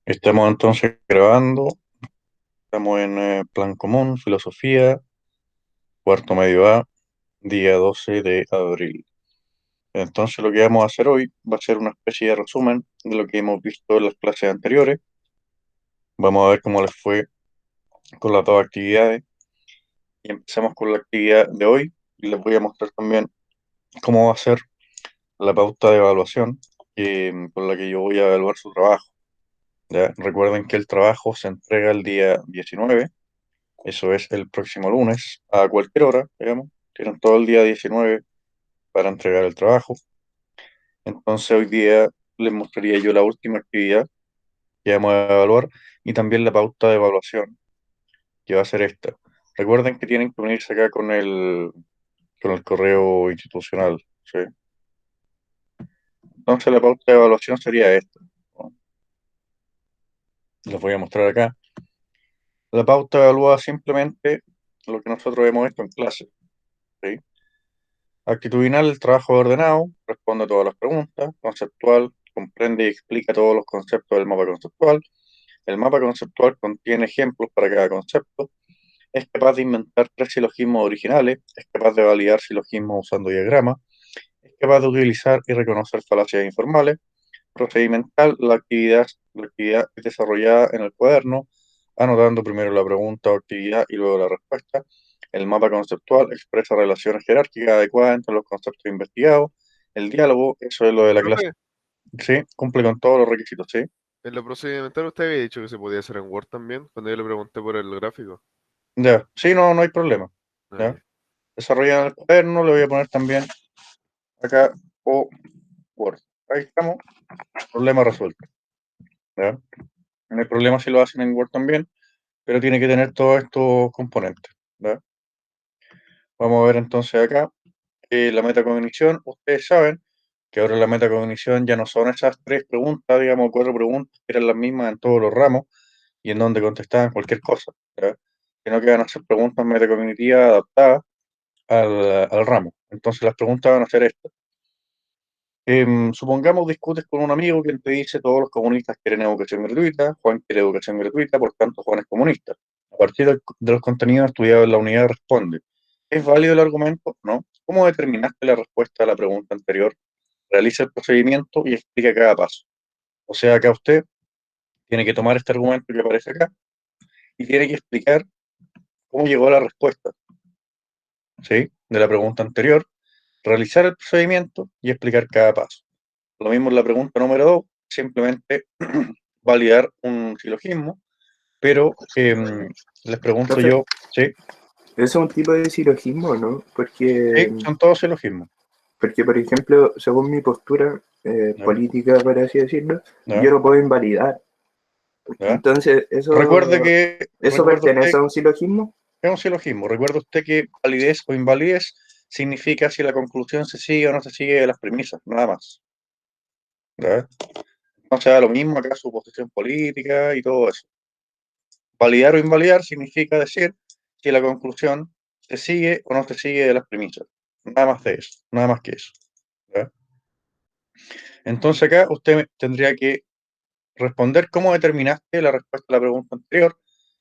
Estamos entonces grabando, estamos en Plan Común, Filosofía, cuarto medio A, día 12 de abril. Entonces lo que vamos a hacer hoy va a ser una especie de resumen de lo que hemos visto en las clases anteriores. Vamos a ver cómo les fue con las dos actividades y empezamos con la actividad de hoy y les voy a mostrar también cómo va a ser la pauta de evaluación con la que yo voy a evaluar su trabajo. ¿Ya? Recuerden que el trabajo se entrega el día 19. Eso es el próximo lunes, a cualquier hora, digamos. Tienen todo el día 19 para entregar el trabajo. Entonces hoy día les mostraría yo la última actividad que vamos a evaluar y también la pauta de evaluación, que va a ser esta. Recuerden que tienen que unirse acá con el correo institucional, ¿sí? Entonces la pauta de evaluación sería esta, ¿no? Les voy a mostrar acá. La pauta evalúa simplemente lo que nosotros hemos visto en clase, ¿sí? Actitudinal, el trabajo ordenado, responde a todas las preguntas. Conceptual, comprende y explica todos los conceptos del mapa conceptual. El mapa conceptual contiene ejemplos para cada concepto. Es capaz de inventar tres silogismos originales. Es capaz de validar silogismos usando diagramas. Es capaz de utilizar y reconocer falacias informales. Procedimental, la actividad es desarrollada en el cuaderno, anotando primero la pregunta o actividad y luego la respuesta. El mapa conceptual expresa relaciones jerárquicas adecuadas entre los conceptos investigados. El diálogo, eso es lo de la clase, Profe, sí, cumple con todos los requisitos, sí. en lo procedimental usted había dicho que se podía hacer en Word también, cuando yo le pregunté por el gráfico. Ya, sí, no, no hay problema. Ah, ¿Ya? ya. Desarrollado en el cuaderno, le voy a poner también acá o Word. Ahí estamos, problema resuelto. ¿Ya? No hay problema si lo hacen en Word también, pero tiene que tener todos estos componentes. ¿Ya? Vamos a ver entonces acá la metacognición. Ustedes saben que ahora la metacognición ya no son esas tres preguntas, digamos, cuatro preguntas que eran las mismas en todos los ramos y en donde contestaban cualquier cosa, ¿ya? Sino que van a ser preguntas metacognitivas adaptadas al ramo. Entonces las preguntas van a ser estas. Supongamos discutes con un amigo que te dice todos los comunistas quieren educación gratuita, Juan quiere educación gratuita, por tanto Juan es comunista. A partir de los contenidos estudiados en la unidad responde, ¿es válido el argumento? ¿No? ¿Cómo determinaste la respuesta a la pregunta anterior? Realiza el procedimiento y explica cada paso. O sea, acá usted tiene que tomar este argumento que aparece acá y tiene que explicar cómo llegó a la respuesta, ¿sí? De la pregunta anterior, realizar el procedimiento y explicar cada paso. Lo mismo en la pregunta número 2, simplemente validar un silogismo, pero les pregunto Profe, yo, ¿sí? ¿eso es un tipo de silogismo, no? Sí, son todos silogismos, Porque por ejemplo, según mi postura ¿ya? política, por así decirlo, ¿Ya? yo lo puedo invalidar. ¿Ya? Entonces, ¿eso Recuerde usted pertenece a un silogismo? que es un silogismo, recuerde usted que validez o invalidez significa si la conclusión se sigue o no se sigue de las premisas, nada más, ¿ya? No se da lo mismo acá su posición política y todo eso. Validar o invalidar significa decir si la conclusión se sigue o no se sigue de las premisas. Nada más de eso, nada más que eso, ¿ya? Entonces acá usted tendría que responder cómo determinaste la respuesta a la pregunta anterior,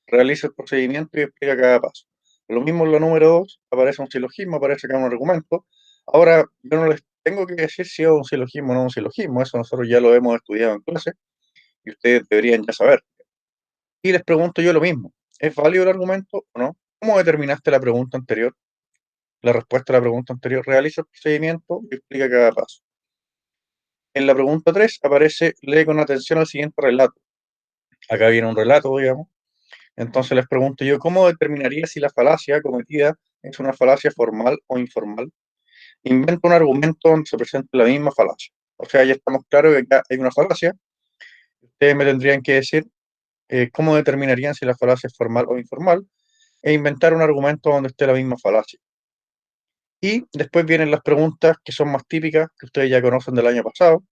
realiza el procedimiento y explica cada paso. Lo mismo en la número 2, aparece un silogismo, aparece acá un argumento. Ahora, yo no les tengo que decir si es un silogismo o no un silogismo, eso nosotros ya lo hemos estudiado en clase y ustedes deberían ya saber. Y les pregunto yo lo mismo, ¿es válido el argumento o no? ¿Cómo determinaste la pregunta anterior? La respuesta a la pregunta anterior, realiza el procedimiento y explica cada paso. En la pregunta 3 aparece, lee con atención al siguiente relato. Acá viene un relato, digamos. Entonces les pregunto yo, ¿cómo determinaría si la falacia cometida es una falacia formal o informal? Invento un argumento donde se presente la misma falacia. O sea, ya estamos claros que acá hay una falacia. Ustedes me tendrían que decir cómo determinarían si la falacia es formal o informal e inventar un argumento donde esté la misma falacia. Y después vienen las preguntas que son más típicas, que ustedes ya conocen del año pasado.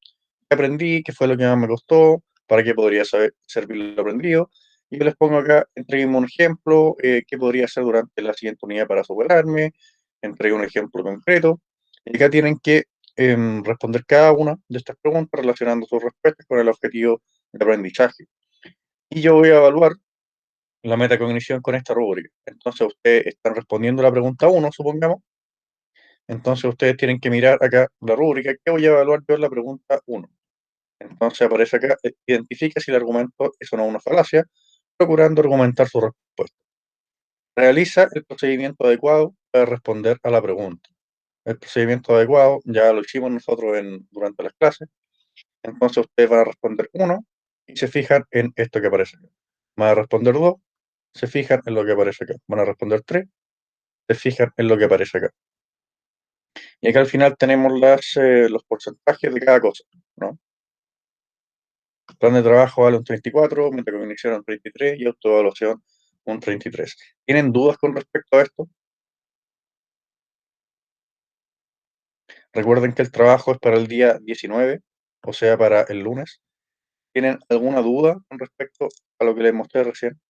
¿Qué aprendí? ¿Qué fue lo que más me costó? ¿Para qué podría servir lo aprendido? Y yo les pongo acá, entreguenme un ejemplo, qué podría hacer durante la siguiente unidad para superarme, entregue un ejemplo concreto. Y acá tienen que responder cada una de estas preguntas relacionando sus respuestas con el objetivo de aprendizaje. y yo voy a evaluar la metacognición con esta rúbrica. Entonces ustedes están respondiendo la pregunta 1, supongamos. Entonces ustedes tienen que mirar acá la rúbrica. ¿Qué voy a evaluar yo en la pregunta 1? Entonces aparece acá, identifica si el argumento es o no una falacia, procurando argumentar su respuesta. Realiza el procedimiento adecuado para responder a la pregunta. El procedimiento adecuado ya lo hicimos nosotros durante las clases. Entonces ustedes van a responder 1 y se fijan en esto que aparece acá. Van a responder 2, se fijan en lo que aparece acá. Van a responder 3, se fijan en lo que aparece acá. Y acá al final tenemos los porcentajes de cada cosa, ¿no? Plan de trabajo vale un 34, metacognición un 33 y autoevaluación un 33. ¿Tienen dudas con respecto a esto? Recuerden que el trabajo es para el día 19, o sea, para el lunes. ¿Tienen alguna duda con respecto a lo que les mostré recién?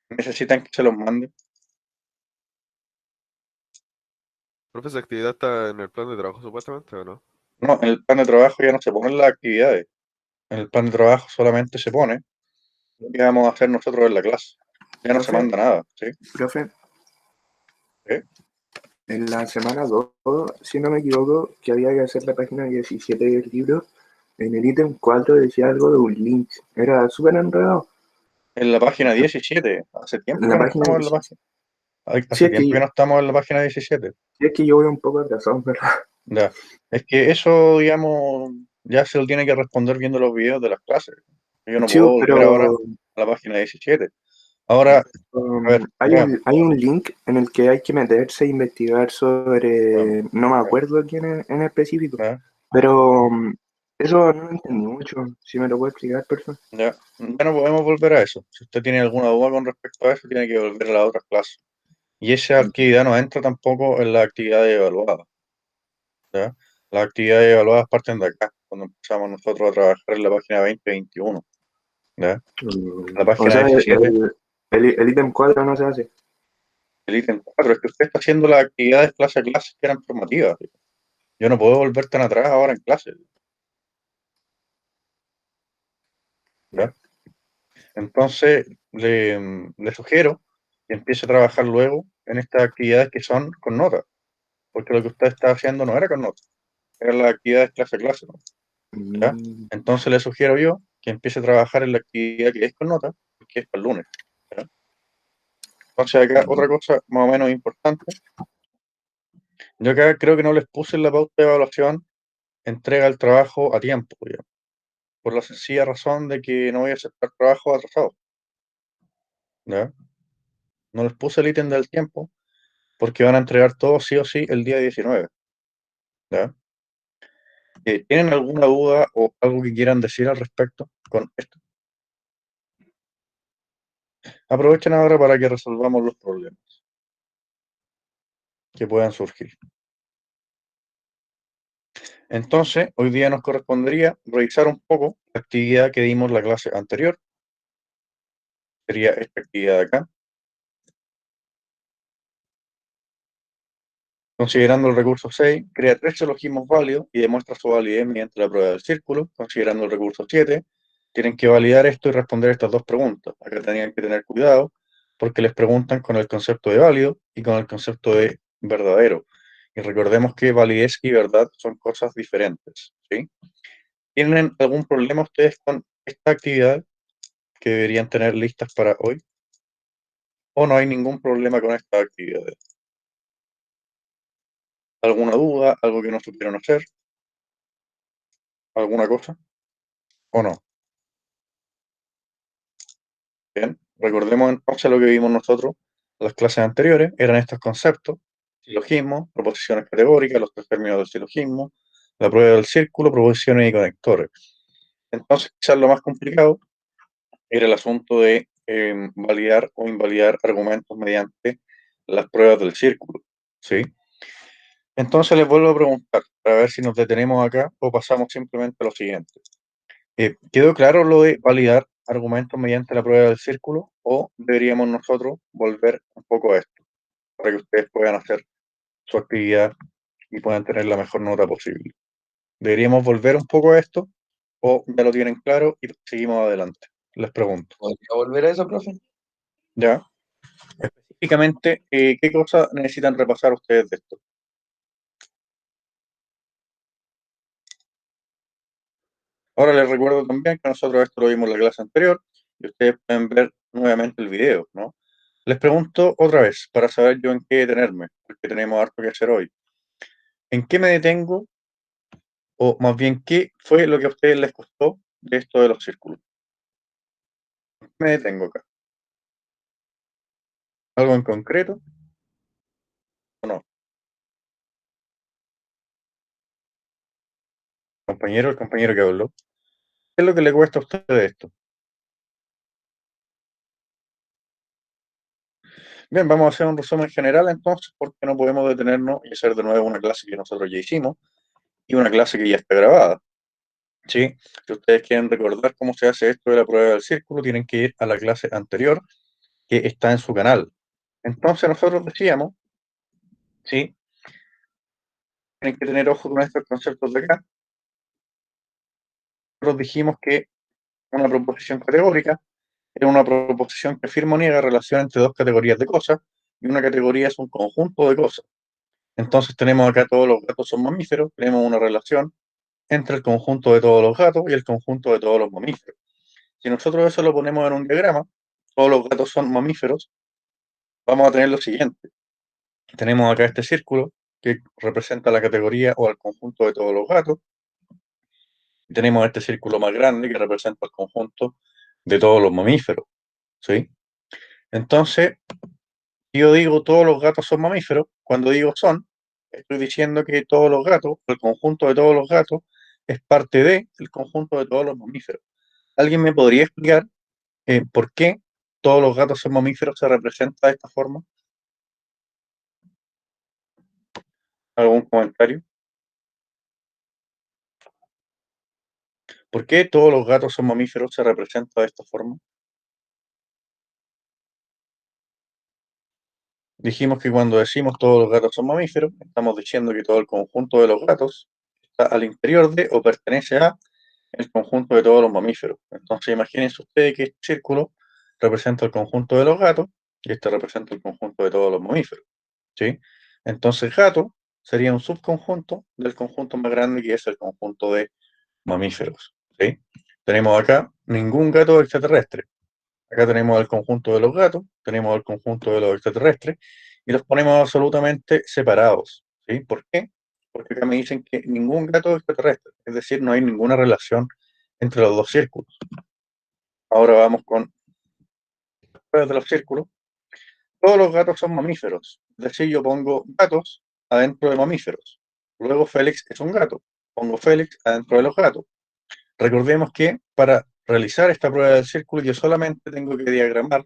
¿Necesitan que se los mande? Profe, esa actividad está en el plan de trabajo supuestamente, ¿o no? No, en el plan de trabajo ya no se ponen las actividades. En el plan de trabajo solamente se pone lo que vamos a hacer nosotros en la clase. Ya no se Profe, manda nada, ¿sí? profe, ¿Eh? en la semana 2, si no me equivoco, que había que hacer la página 17 del libro, en el ítem 4 decía algo de un link. Era súper enredado. En la página 17, hace tiempo En que la no página estamos en la 17. página. Si Hace es tiempo que que, no estamos en la página 17. si es que yo voy un poco atrasado, ¿verdad? Ya. Es que eso, digamos, ya se lo tiene que responder viendo los videos de las clases. Yo no Sí, puedo volver ahora pero a la página 17. Ahora, a ver, ya, hay un link en el que hay que meterse e investigar bueno, sobre, no me ya, acuerdo quién en específico, ya, pero eso no lo entendí mucho. Si me lo puede explicar, persona. ya. Ya no podemos volver a eso. Si usted tiene alguna duda con respecto a eso, tiene que volver a las otras clases. Y esa actividad no entra tampoco en las actividades evaluadas. ¿Ya? Las actividades evaluadas parten de acá, cuando empezamos nosotros a trabajar en la página 20-21. ¿Ya? La O página sea, 17, el ítem 4 no se hace. el ítem 4, es que usted está haciendo las actividades clase a clase que eran formativas. Yo no puedo volver tan atrás ahora en clase. ¿Ya? Entonces, le sugiero que empiece a trabajar luego en estas actividades que son con nota, porque lo que usted está haciendo no era con nota, eran las actividades clase a clase, ¿no? ¿Ya? Mm, Entonces le sugiero yo que empiece a trabajar en la actividad que es con nota, que es para el lunes. ¿Ya? Entonces acá otra cosa más o menos importante, yo acá creo que no les puse en la pauta de evaluación entrega el trabajo a tiempo, ¿ya? Por la sencilla razón de que no voy a aceptar trabajo atrasado. ¿Ya? No les puse el ítem del tiempo porque van a entregar todo sí o sí el día 19. ¿Ya? ¿Tienen alguna duda o algo que quieran decir al respecto con esto? Aprovechen ahora para que resolvamos los problemas que puedan surgir. Entonces, hoy día nos correspondería revisar un poco la actividad que dimos la clase anterior. Sería esta actividad de acá. Considerando el recurso 6, crea 3 silogismos válidos y demuestra su validez mediante la prueba del círculo. Considerando el recurso 7, tienen que validar esto y responder estas dos preguntas. Acá tenían que tener cuidado porque les preguntan con el concepto de válido y con el concepto de verdadero. Y recordemos que validez y verdad son cosas diferentes, ¿sí? ¿Tienen algún problema ustedes con esta actividad que deberían tener listas para hoy? ¿O no hay ningún problema con estas actividades? ¿Alguna duda? ¿Algo que no supieron hacer? ¿Alguna cosa? ¿O no? Bien, recordemos entonces lo que vimos nosotros en las clases anteriores, eran estos conceptos: silogismo, proposiciones categóricas, los tres términos del silogismo, la prueba del círculo, proposiciones y conectores. Entonces, quizás lo más complicado era el asunto de validar o invalidar argumentos mediante las pruebas del círculo, ¿sí? Entonces les vuelvo a preguntar, para ver si nos detenemos acá o pasamos simplemente a lo siguiente. ¿Quedó claro lo de validar argumentos mediante la prueba del círculo o deberíamos nosotros volver un poco a esto para que ustedes puedan hacer su actividad y puedan tener la mejor nota posible? ¿Deberíamos volver un poco a esto ¿O ya lo tienen claro y seguimos adelante? Les pregunto. ¿Podría volver a eso, profe? ¿Ya? Específicamente, ¿qué cosas necesitan repasar ustedes de esto? Ahora les recuerdo también que nosotros esto lo vimos en la clase anterior y ustedes pueden ver nuevamente el video, ¿no? Les pregunto otra vez para saber yo en qué detenerme, porque tenemos harto que hacer hoy. ¿En qué me detengo? O más bien, ¿qué fue lo que a ustedes les costó de esto de los círculos? ¿En qué me detengo acá? ¿Algo en concreto o no? Compañero, el compañero que habló. ¿Qué es lo que le cuesta a ustedes de esto? Bien, vamos a hacer un resumen general entonces, porque no podemos detenernos y hacer de nuevo una clase que nosotros ya hicimos y una clase que ya está grabada. ¿Sí? Si ustedes quieren recordar cómo se hace esto de la prueba del círculo, tienen que ir a la clase anterior que está en su canal. Entonces nosotros decíamos, ¿sí? Tienen que tener ojo con estos conceptos de acá. Nosotros dijimos que una proposición categórica es una proposición que afirma o niega relación entre dos categorías de cosas, y una categoría es un conjunto de cosas. Entonces tenemos acá todos los gatos son mamíferos, tenemos una relación entre el conjunto de todos los gatos y el conjunto de todos los mamíferos. Si nosotros eso lo ponemos en un diagrama, todos los gatos son mamíferos, vamos a tener lo siguiente. Tenemos acá este círculo que representa la categoría o al conjunto de todos los gatos. Tenemos este círculo más grande que representa el conjunto de todos los mamíferos. ¿Sí? Entonces, yo digo todos los gatos son mamíferos, cuando digo son, estoy diciendo que todos los gatos, el conjunto de todos los gatos, es parte del conjunto de todos los mamíferos. ¿Alguien me podría explicar por qué todos los gatos son mamíferos se representa de esta forma? ¿Algún comentario? ¿Por qué todos los gatos son mamíferos se representa de esta forma? Dijimos que cuando decimos todos los gatos son mamíferos, estamos diciendo que todo el conjunto de los gatos está al interior de o pertenece a el conjunto de todos los mamíferos. Entonces imagínense ustedes que este círculo representa el conjunto de los gatos y este representa el conjunto de todos los mamíferos. ¿Sí? Entonces gato sería un subconjunto del conjunto más grande que es el conjunto de mamíferos. ¿Sí? Tenemos acá ningún gato extraterrestre. Acá tenemos el conjunto de los gatos, tenemos el conjunto de los extraterrestres y los ponemos absolutamente separados. ¿Sí? ¿Por qué? Porque acá me dicen que ningún gato es extraterrestre, es decir, no hay ninguna relación entre los dos círculos. Ahora vamos con las pruebas de los círculos. Todos los gatos son mamíferos, es decir, yo pongo gatos adentro de mamíferos. Luego Félix es un gato, pongo Félix adentro de los gatos. Recordemos que para realizar esta prueba del círculo yo solamente tengo que diagramar,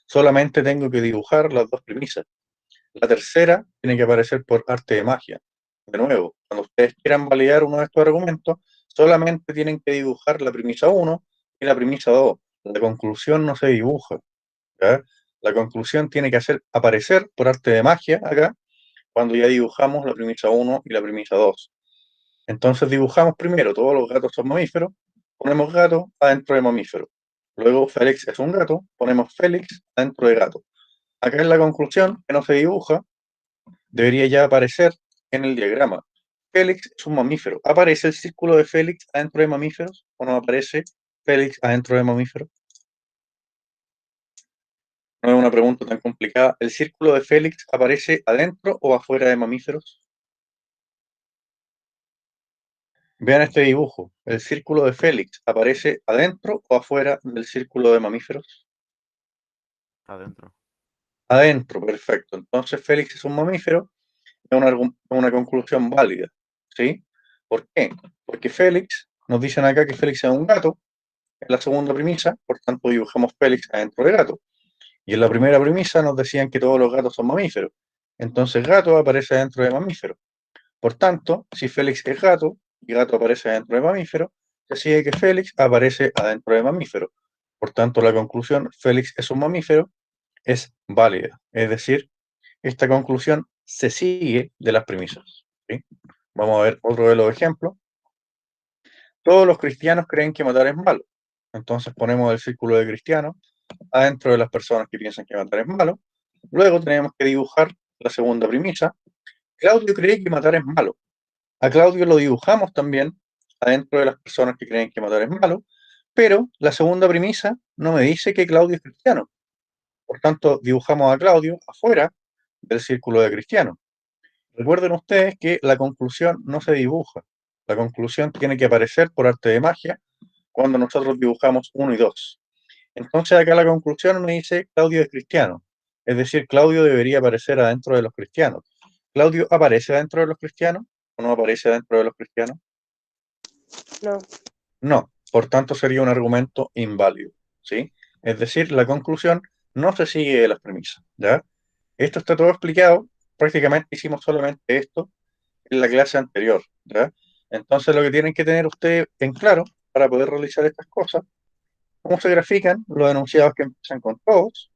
solamente tengo que dibujar las dos premisas. La tercera tiene que aparecer por arte de magia. De nuevo, cuando ustedes quieran validar uno de estos argumentos, solamente tienen que dibujar la premisa 1 y la premisa 2. La conclusión no se dibuja. ¿Ya? La conclusión tiene que hacer aparecer por arte de magia acá, cuando ya dibujamos la premisa 1 y la premisa 2. Entonces dibujamos primero todos los gatos son mamíferos, ponemos gato adentro de mamífero. Luego Félix es un gato, ponemos Félix adentro de gato. Acá en la conclusión, que no se dibuja, debería ya aparecer en el diagrama. Félix es un mamífero. ¿Aparece el círculo de Félix adentro de mamíferos o no aparece Félix adentro de mamíferos? No es una pregunta tan complicada. ¿El círculo de Félix aparece adentro o afuera de mamíferos? Vean este dibujo. ¿El círculo de Félix aparece adentro o afuera del círculo de mamíferos? Adentro. Adentro, perfecto. Entonces Félix es un mamífero, es una conclusión válida. ¿Sí? ¿Por qué? Porque Félix, nos dicen acá que Félix es un gato, en la segunda premisa, por tanto dibujamos Félix adentro de gato. Y en la primera premisa nos decían que todos los gatos son mamíferos. Entonces gato aparece dentro de mamífero. Por tanto, si Félix es gato y gato aparece dentro de mamífero, se sigue que Félix aparece adentro de mamífero. Por tanto, la conclusión Félix es un mamífero es válida. Es decir, esta conclusión se sigue de las premisas. ¿Sí? Vamos a ver otro de los ejemplos. todos los cristianos creen que matar es malo. Entonces ponemos el círculo de cristianos adentro de las personas que piensan que matar es malo. Luego tenemos que dibujar la segunda premisa. Claudio cree que matar es malo. A Claudio lo dibujamos también adentro de las personas que creen que matar es malo, pero la segunda premisa no me dice que Claudio es cristiano. Por tanto, dibujamos a Claudio afuera del círculo de cristianos. Recuerden ustedes que la conclusión no se dibuja. La conclusión tiene que aparecer por arte de magia cuando nosotros dibujamos 1 y 2. Entonces acá la conclusión me dice Claudio es cristiano. Es decir, Claudio debería aparecer adentro de los cristianos. ¿Claudio aparece adentro de los cristianos o no aparece adentro de los cristianos? No. No, por tanto sería un argumento inválido, ¿sí? Es decir, la conclusión no se sigue de las premisas, ¿ya? Esto está todo explicado, prácticamente hicimos solamente esto en la clase anterior, ¿ya? Entonces lo que tienen que tener ustedes en claro para poder realizar estas cosas, cómo se grafican los enunciados que empiezan con todos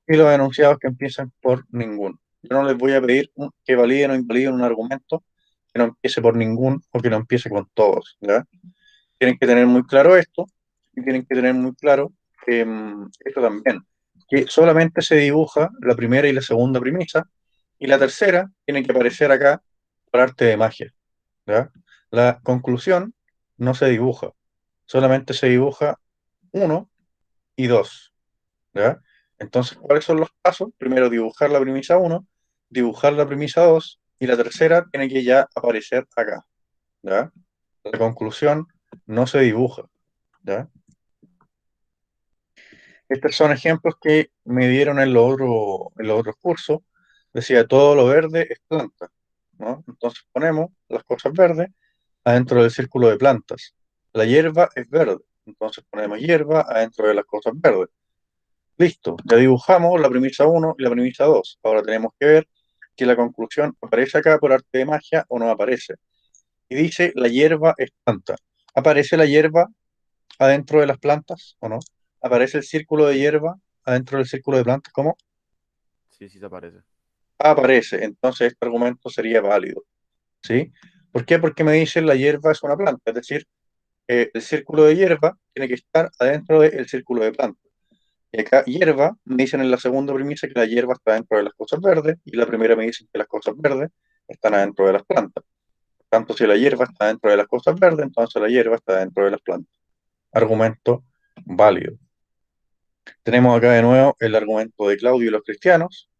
y los enunciados que empiezan por ninguno. Yo no les voy a pedir que validen o invaliden un argumento que no empiece por ningún o que no empiece con todos, ¿ya? Tienen que tener muy claro esto y tienen que tener muy claro esto también, que solamente se dibuja la primera y la segunda premisa y la tercera tiene que aparecer acá por arte de magia, ¿ya? La conclusión no se dibuja, solamente se dibuja 1 y 2, ¿ya? Entonces, ¿cuáles son los pasos? Primero, dibujar la premisa 1, dibujar la premisa 2 y la tercera tiene que ya aparecer acá, ¿ya? La conclusión no se dibuja, ¿ya? Estos son ejemplos que me dieron en los otros cursos. Decía, todo lo verde es planta, ¿no? Entonces ponemos las cosas verdes adentro del círculo de plantas. La hierba es verde, entonces ponemos hierba adentro de las cosas verdes. Listo, ya dibujamos la premisa 1 y la premisa 2. Ahora tenemos que ver que la conclusión aparece acá por arte de magia o no aparece. Y dice, la hierba es planta. ¿Aparece la hierba adentro de las plantas o no? ¿Aparece el círculo de hierba adentro del círculo de plantas? ¿Cómo? Sí, sí te aparece. Aparece, entonces este argumento sería válido, ¿sí? ¿Por qué? Porque me dicen la hierba es una planta, es decir, el círculo de hierba tiene que estar adentro del círculo de planta. Y acá hierba, me dicen en la segunda premisa que la hierba está dentro de las cosas verdes, y la primera me dicen que las cosas verdes están adentro de las plantas. Por tanto, si la hierba está dentro de las cosas verdes, entonces la hierba está dentro de las plantas. Argumento válido. Tenemos acá de nuevo el argumento de Claudio y los cristianos.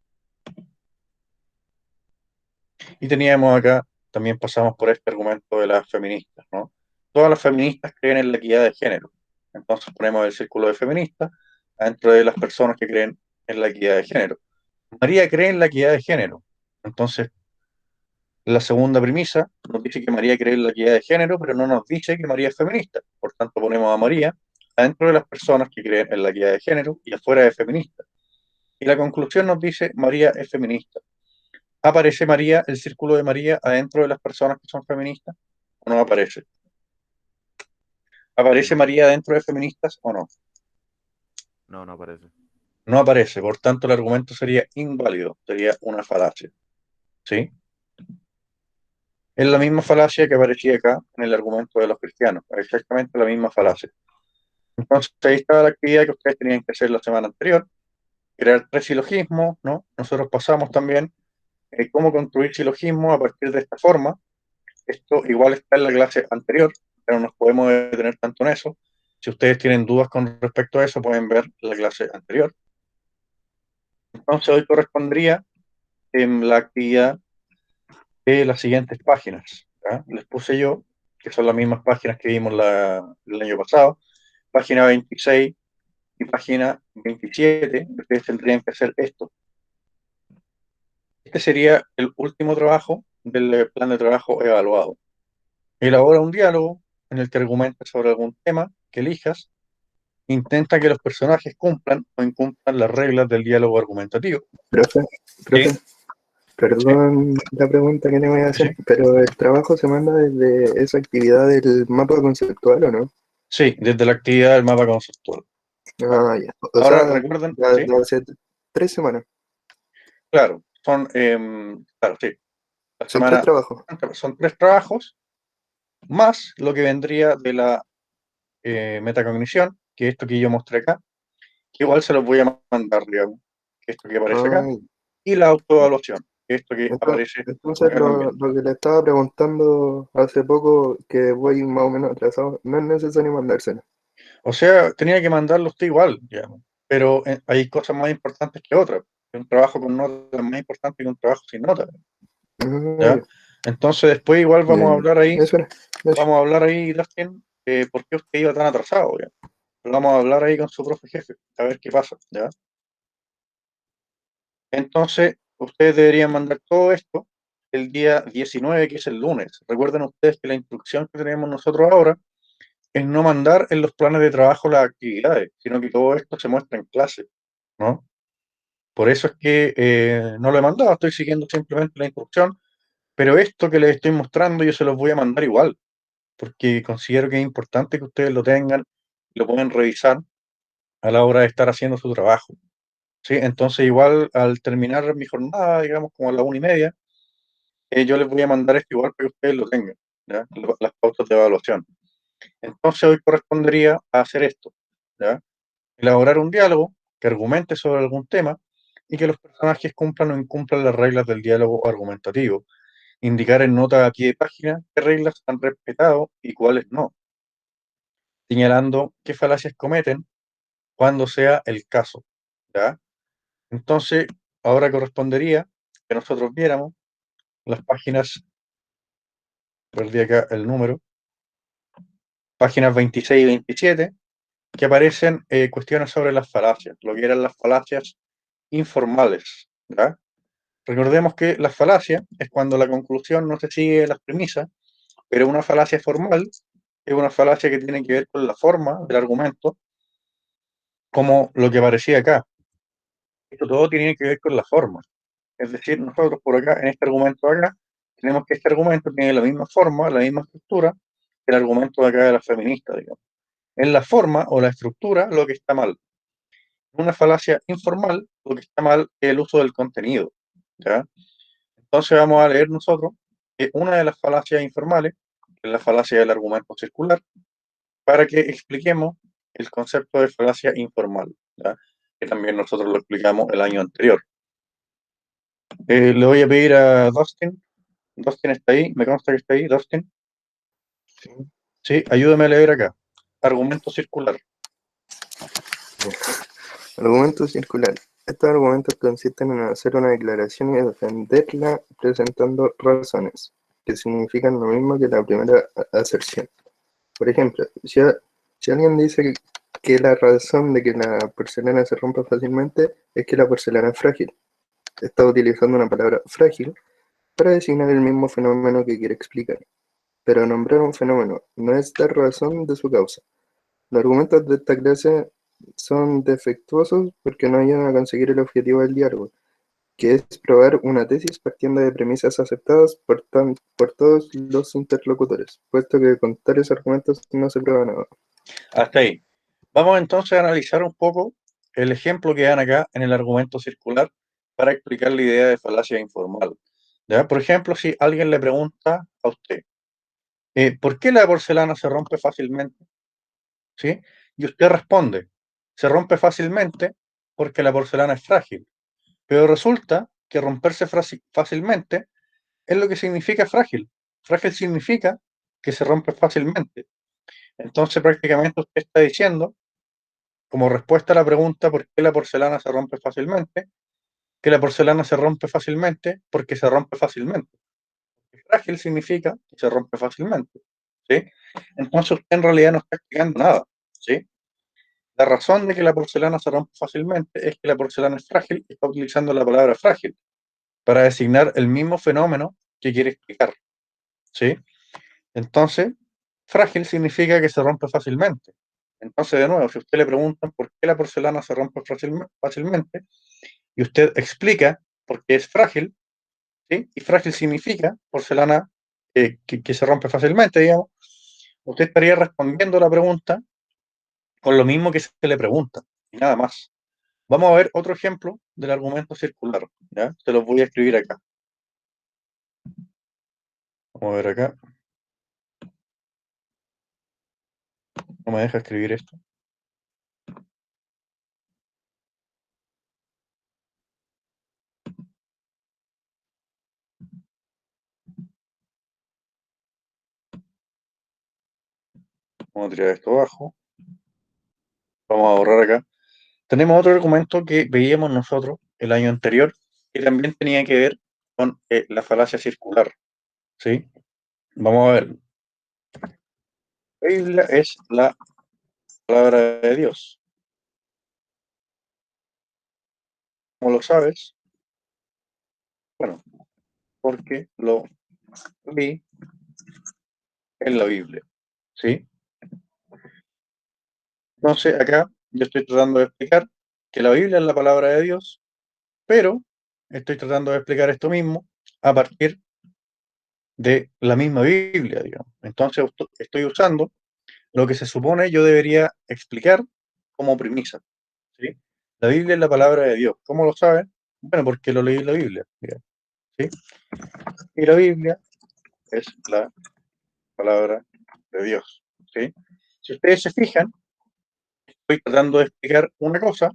Y teníamos acá, también pasamos por este argumento de las feministas, ¿no? Todas las feministas creen en la equidad de género. Entonces ponemos el círculo de feministas dentro de las personas que creen en la equidad de género. María cree en la equidad de género. Entonces, la segunda premisa nos dice que María cree en la equidad de género, pero no nos dice que María es feminista. Por tanto, ponemos a María adentro de las personas que creen en la equidad de género y afuera de feminista. Y la conclusión nos dice María es feminista. ¿Aparece María, el círculo de María, adentro de las personas que son feministas? ¿O no aparece? ¿Aparece María dentro de feministas o no? No, no aparece. No aparece, por tanto el argumento sería inválido, sería una falacia. ¿Sí? Es la misma falacia que aparecía acá en el argumento de los cristianos, exactamente la misma falacia. Entonces ahí estaba la actividad que ustedes tenían que hacer la semana anterior, crear 3 silogismos, ¿no? Nosotros pasamos también cómo construir silogismos a partir de esta forma. Esto igual está en la clase anterior, pero no nos podemos detener tanto en eso. Si ustedes tienen dudas con respecto a eso, pueden ver la clase anterior. Entonces hoy correspondería en la actividad de las siguientes páginas, ¿ya? Les puse yo, que son las mismas páginas que vimos el año pasado, página 26 y página 27. Ustedes tendrían que hacer esto. Este sería el último trabajo del plan de trabajo evaluado. Elabora un diálogo en el que argumentas sobre algún tema que elijas. Intenta que los personajes cumplan o incumplan las reglas del diálogo argumentativo. Profe, Sí, perdón la pregunta que le voy a hacer, sí. pero ¿el trabajo se manda desde esa actividad del mapa conceptual o no? Sí, desde la actividad del mapa conceptual. Ah, ya. O Ahora sea, recuerden, ya, sí, ya hace 3 semanas. claro, claro, sí. La Son 3 semana, trabajos. son 3 trabajos más lo que vendría de la metacognición, que es esto que yo mostré acá, que igual se los voy a mandar, digamos, que esto que aparece acá, Ay, y la autoevaluación, que es esto que aparece entonces acá también. lo que le estaba preguntando hace poco, que voy más o menos atrasado, no es necesario mandárselo. O sea, tenía que mandarlo usted igual, digamos, pero hay cosas más importantes que otras. Un trabajo con notas es más importante que un trabajo sin notas, ¿ya? Ay, Entonces después igual vamos a hablar ahí, eso era, eso. Dustin, por qué usted iba tan atrasado, ¿ya? Pero vamos a hablar ahí con su profe jefe, a ver qué pasa, ¿ya? Entonces, ustedes deberían mandar todo esto el día 19, que es el lunes. Recuerden ustedes que la instrucción que tenemos nosotros ahora es no mandar en los planes de trabajo las actividades, sino que todo esto se muestra en clase, ¿no? Por eso es que no lo he mandado, estoy siguiendo simplemente la instrucción, pero esto que les estoy mostrando yo se los voy a mandar igual, porque considero que es importante que ustedes lo tengan, lo pueden revisar a la hora de estar haciendo su trabajo, ¿sí? Entonces igual al terminar mi jornada, digamos como a la 1:30, yo les voy a mandar esto igual para que ustedes lo tengan, ¿ya? Las pautas de evaluación. Entonces hoy correspondería a hacer esto, ¿ya? Elaborar un diálogo que argumente sobre algún tema y que los personajes cumplan o incumplan las reglas del diálogo argumentativo. Indicar en nota a pie de página qué reglas han respetado y cuáles no. Señalando qué falacias cometen cuando sea el caso, ¿ya? Entonces, ahora correspondería que nosotros viéramos las páginas, perdí acá el número, páginas 26 y 27, que aparecen cuestiones sobre las falacias, lo que eran las falacias informales, ¿ya? Recordemos que la falacia es cuando la conclusión no se sigue las premisas, pero una falacia formal es una falacia que tiene que ver con la forma del argumento, como lo que aparecía acá. Esto todo tiene que ver con la forma. Es decir, nosotros por acá, en este argumento de acá, tenemos que este argumento tiene la misma forma, la misma estructura que el argumento de acá de la feminista, digamos. En la forma o la estructura lo que está mal. En una falacia informal, lo que está mal es el uso del contenido, ¿ya? Entonces vamos a leer nosotros una de las falacias informales, que es la falacia del argumento circular, para que expliquemos el concepto de falacia informal, ¿ya? Que también nosotros lo explicamos el año anterior. Le voy a pedir a Dustin. Dustin está ahí, me consta que está ahí, Dustin. Sí. Sí, ayúdame a leer acá. Argumento circular. Argumento circular. Estos argumentos consisten en hacer una declaración y defenderla presentando razones, que significan lo mismo que la primera aserción. Por ejemplo, si alguien dice que la razón de que la porcelana se rompa fácilmente es que la porcelana es frágil, está utilizando una palabra frágil para designar el mismo fenómeno que quiere explicar. Pero nombrar un fenómeno no es dar razón de su causa. Los argumentos de esta clase son defectuosos porque no ayudan a conseguir el objetivo del diálogo, que es probar una tesis partiendo de premisas aceptadas por todos los interlocutores, puesto que con tales argumentos no se prueba nada. Hasta ahí. Vamos entonces a analizar un poco el ejemplo que dan acá en el argumento circular para explicar la idea de falacia informal, ¿ya? Por ejemplo, si alguien le pregunta a usted, ¿por qué la porcelana se rompe fácilmente? ¿Sí? Y usted responde, se rompe fácilmente porque la porcelana es frágil. Pero resulta que romperse fácilmente es lo que significa frágil. Frágil significa que se rompe fácilmente. Entonces prácticamente usted está diciendo, como respuesta a la pregunta ¿por qué la porcelana se rompe fácilmente? Que la porcelana se rompe fácilmente porque se rompe fácilmente. Frágil significa que se rompe fácilmente, ¿sí? Entonces usted en realidad no está explicando nada, ¿sí? La razón de que la porcelana se rompe fácilmente es que la porcelana es frágil y está utilizando la palabra frágil para designar el mismo fenómeno que quiere explicar, ¿sí? Entonces, frágil significa que se rompe fácilmente. Entonces, de nuevo, si usted le preguntan por qué la porcelana se rompe fácilmente, y usted explica por qué es frágil, ¿sí? Y frágil significa porcelana que se rompe fácilmente, digamos, usted estaría respondiendo la pregunta con lo mismo que se le pregunta, y nada más. Vamos a ver otro ejemplo del argumento circular, ¿ya? Se los voy a escribir acá. Vamos a ver acá. No me deja escribir esto. Vamos a tirar esto abajo. Vamos a borrar acá. Tenemos otro argumento que veíamos nosotros el año anterior, que también tenía que ver con la falacia circular. ¿Sí? Vamos a ver. La Biblia es la palabra de Dios. ¿Cómo lo sabes? Bueno, porque lo vi en la Biblia. ¿Sí? Entonces, acá yo estoy tratando de explicar que la Biblia es la palabra de Dios, pero estoy tratando de explicar esto mismo a partir de la misma Biblia, digamos. Entonces, estoy usando lo que se supone yo debería explicar como premisa. ¿Sí? La Biblia es la palabra de Dios. ¿Cómo lo saben? Bueno, porque lo leí en la Biblia. Digamos, ¿sí? Y la Biblia es la palabra de Dios. ¿Sí? Si ustedes se fijan, estoy tratando de explicar una cosa,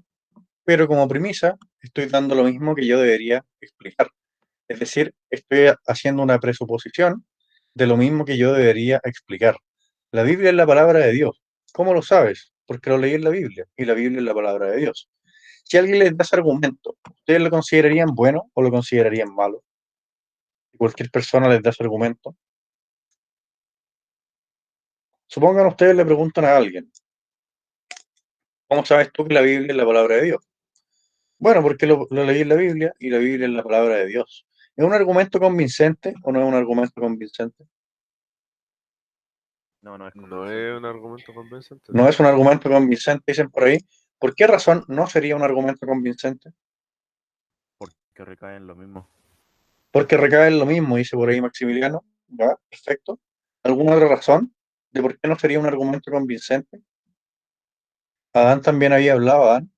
pero como premisa estoy dando lo mismo que yo debería explicar. Es decir, estoy haciendo una presuposición de lo mismo que yo debería explicar. La Biblia es la palabra de Dios. ¿Cómo lo sabes? Porque lo leí en la Biblia y la Biblia es la palabra de Dios. Si alguien les da ese argumento, ¿ustedes lo considerarían bueno o lo considerarían malo? Si cualquier persona les da ese argumento. Supongan ustedes le preguntan a alguien, ¿cómo sabes tú que la Biblia es la palabra de Dios? Bueno, porque lo leí en la Biblia y la Biblia es la palabra de Dios. ¿Es un argumento convincente o no es un argumento convincente? No, no es No convincente. es un argumento convincente. No es un argumento convincente, dicen por ahí. ¿Por qué razón no sería un argumento convincente? Porque recae en lo mismo. Porque recae en lo mismo, dice por ahí Maximiliano. Ya, perfecto. ¿Alguna otra razón de por qué no sería un argumento convincente? Adán también había hablado, Adán.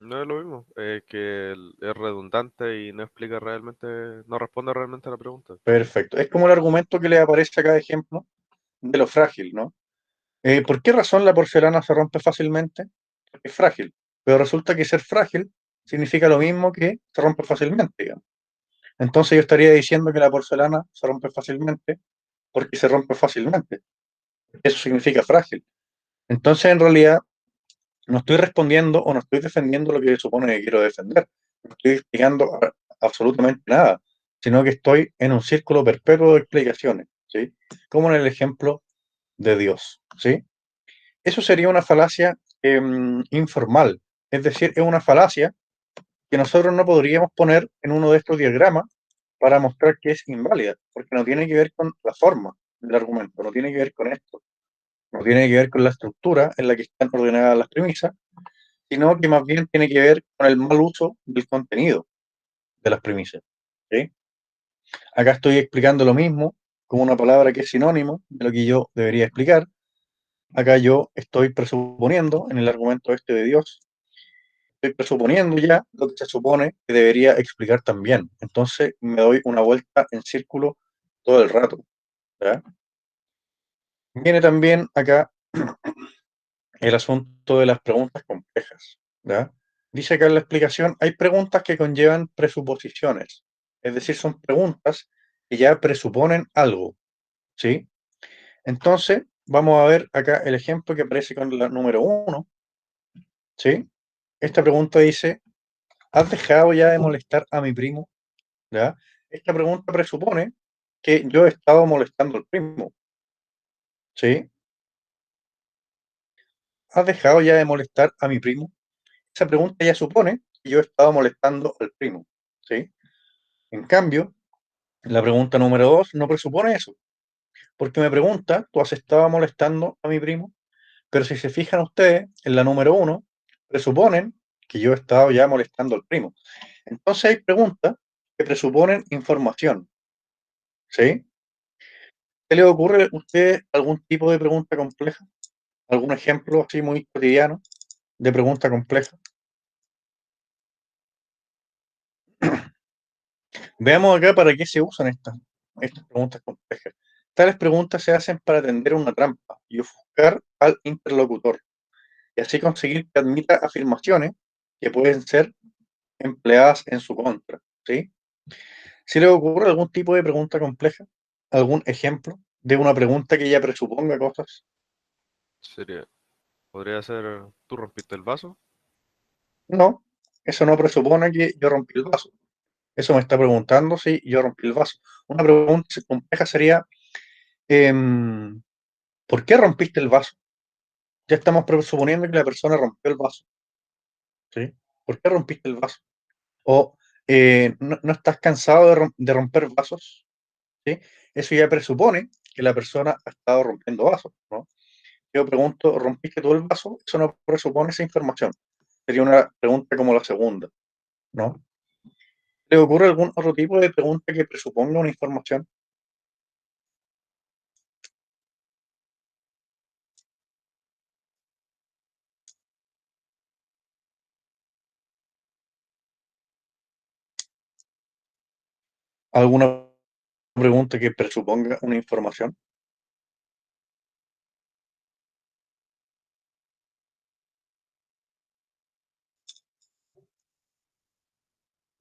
No es lo mismo. Es que es redundante y no explica realmente, no responde realmente a la pregunta. Perfecto. Es como el argumento que le aparece acá de ejemplo de lo frágil, ¿no? ¿Por qué razón la porcelana se rompe fácilmente? Porque es frágil. Pero resulta que ser frágil significa lo mismo que se rompe fácilmente, digamos. Entonces yo estaría diciendo que la porcelana se rompe fácilmente porque se rompe fácilmente. Eso significa frágil. Entonces, en realidad, no estoy respondiendo o no estoy defendiendo lo que se supone que quiero defender. No estoy explicando absolutamente nada, sino que estoy en un círculo perpetuo de explicaciones, ¿sí? Como en el ejemplo de Dios, ¿sí? Eso sería una falacia informal, es decir, es una falacia que nosotros no podríamos poner en uno de estos diagramas para mostrar que es inválida, porque no tiene que ver con la forma del argumento, no tiene que ver con esto, no tiene que ver con la estructura en la que están ordenadas las premisas, sino que más bien tiene que ver con el mal uso del contenido de las premisas. ¿Sí? Acá estoy explicando lo mismo como una palabra que es sinónimo de lo que yo debería explicar. Acá yo estoy presuponiendo en el argumento este de Dios, estoy presuponiendo ya lo que se supone que debería explicar también. Entonces me doy una vuelta en círculo todo el rato. ¿Ya? Viene también acá el asunto de las preguntas complejas. ¿Ya? Dice acá en la explicación, hay preguntas que conllevan presuposiciones, es decir, son preguntas que ya presuponen algo, ¿sí? Entonces, vamos a ver acá el ejemplo que aparece con la número 1, ¿sí? Esta pregunta dice, ¿has dejado ya de molestar a mi primo? ¿Ya? Esta pregunta presupone que yo he estado molestando al primo, ¿sí? ¿Has dejado ya de molestar a mi primo? Esa pregunta ya supone que yo he estado molestando al primo, ¿sí? En cambio, la pregunta número 2 no presupone eso, porque me pregunta, ¿tú has estado molestando a mi primo? Pero si se fijan ustedes, en la número 1, presuponen que yo he estado ya molestando al primo. Entonces hay preguntas que presuponen información, ¿sí? ¿Qué le ocurre a usted algún tipo de pregunta compleja? ¿Algún ejemplo así muy cotidiano de pregunta compleja? Veamos acá para qué se usan estas preguntas complejas. Tales preguntas se hacen para tender una trampa y ofuscar al interlocutor, y así conseguir que admita afirmaciones que pueden ser empleadas en su contra, ¿sí? ¿Si le ocurre algún tipo de pregunta compleja? ¿Algún ejemplo de una pregunta que ya presuponga cosas? Podría ser, ¿tú rompiste el vaso? No, eso no presupone que yo rompí el vaso. Eso me está preguntando si yo rompí el vaso. Una pregunta compleja sería, em, ¿por qué rompiste el vaso? Ya estamos presuponiendo que la persona rompió el vaso, ¿sí? ¿Por qué rompiste el vaso? O ¿no estás cansado de romper vasos? ¿Sí? Eso ya presupone que la persona ha estado rompiendo vasos, ¿no? Yo pregunto, ¿rompiste tú el vaso? Eso no presupone esa información. Sería una pregunta como la segunda, ¿no? ¿Le ocurre algún otro tipo de pregunta que presuponga una información? ¿Alguna pregunta que presuponga una información?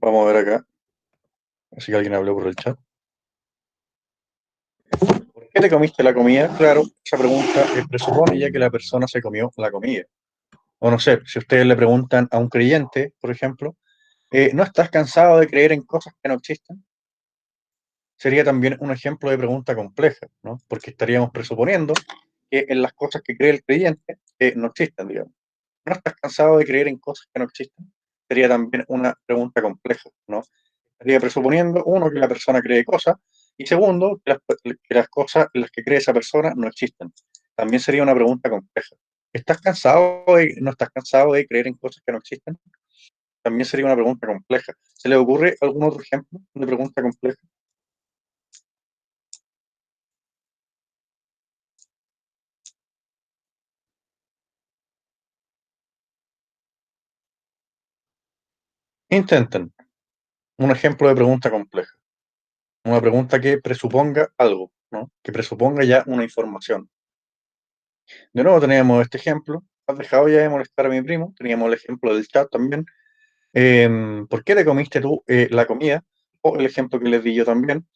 Vamos a ver acá. Así que alguien habló por el chat. ¿Por qué te comiste la comida? Claro, esa pregunta presupone ya que la persona se comió la comida. O no sé, si ustedes le preguntan a un creyente, por ejemplo, ¿no estás cansado de creer en cosas que no existen? Sería también un ejemplo de pregunta compleja, ¿no? Porque estaríamos presuponiendo que en las cosas que cree el creyente no existen, digamos. ¿No estás cansado de creer en cosas que no existen? Sería también una pregunta compleja, ¿no? Estaría presuponiendo, uno, que la persona cree cosas, y segundo, que las cosas en las que cree esa persona no existen. También sería una pregunta compleja. ¿No estás cansado de creer en cosas que no existen? También sería una pregunta compleja. ¿Se le ocurre algún otro ejemplo de pregunta compleja? Intenten un ejemplo de pregunta compleja. Una pregunta que presuponga algo, ¿no? Que presuponga ya una información. De nuevo teníamos este ejemplo. ¿Has dejado ya de molestar a mi primo? Teníamos el ejemplo del chat también. ¿Por qué te comiste tú la comida? O el ejemplo que les di yo también.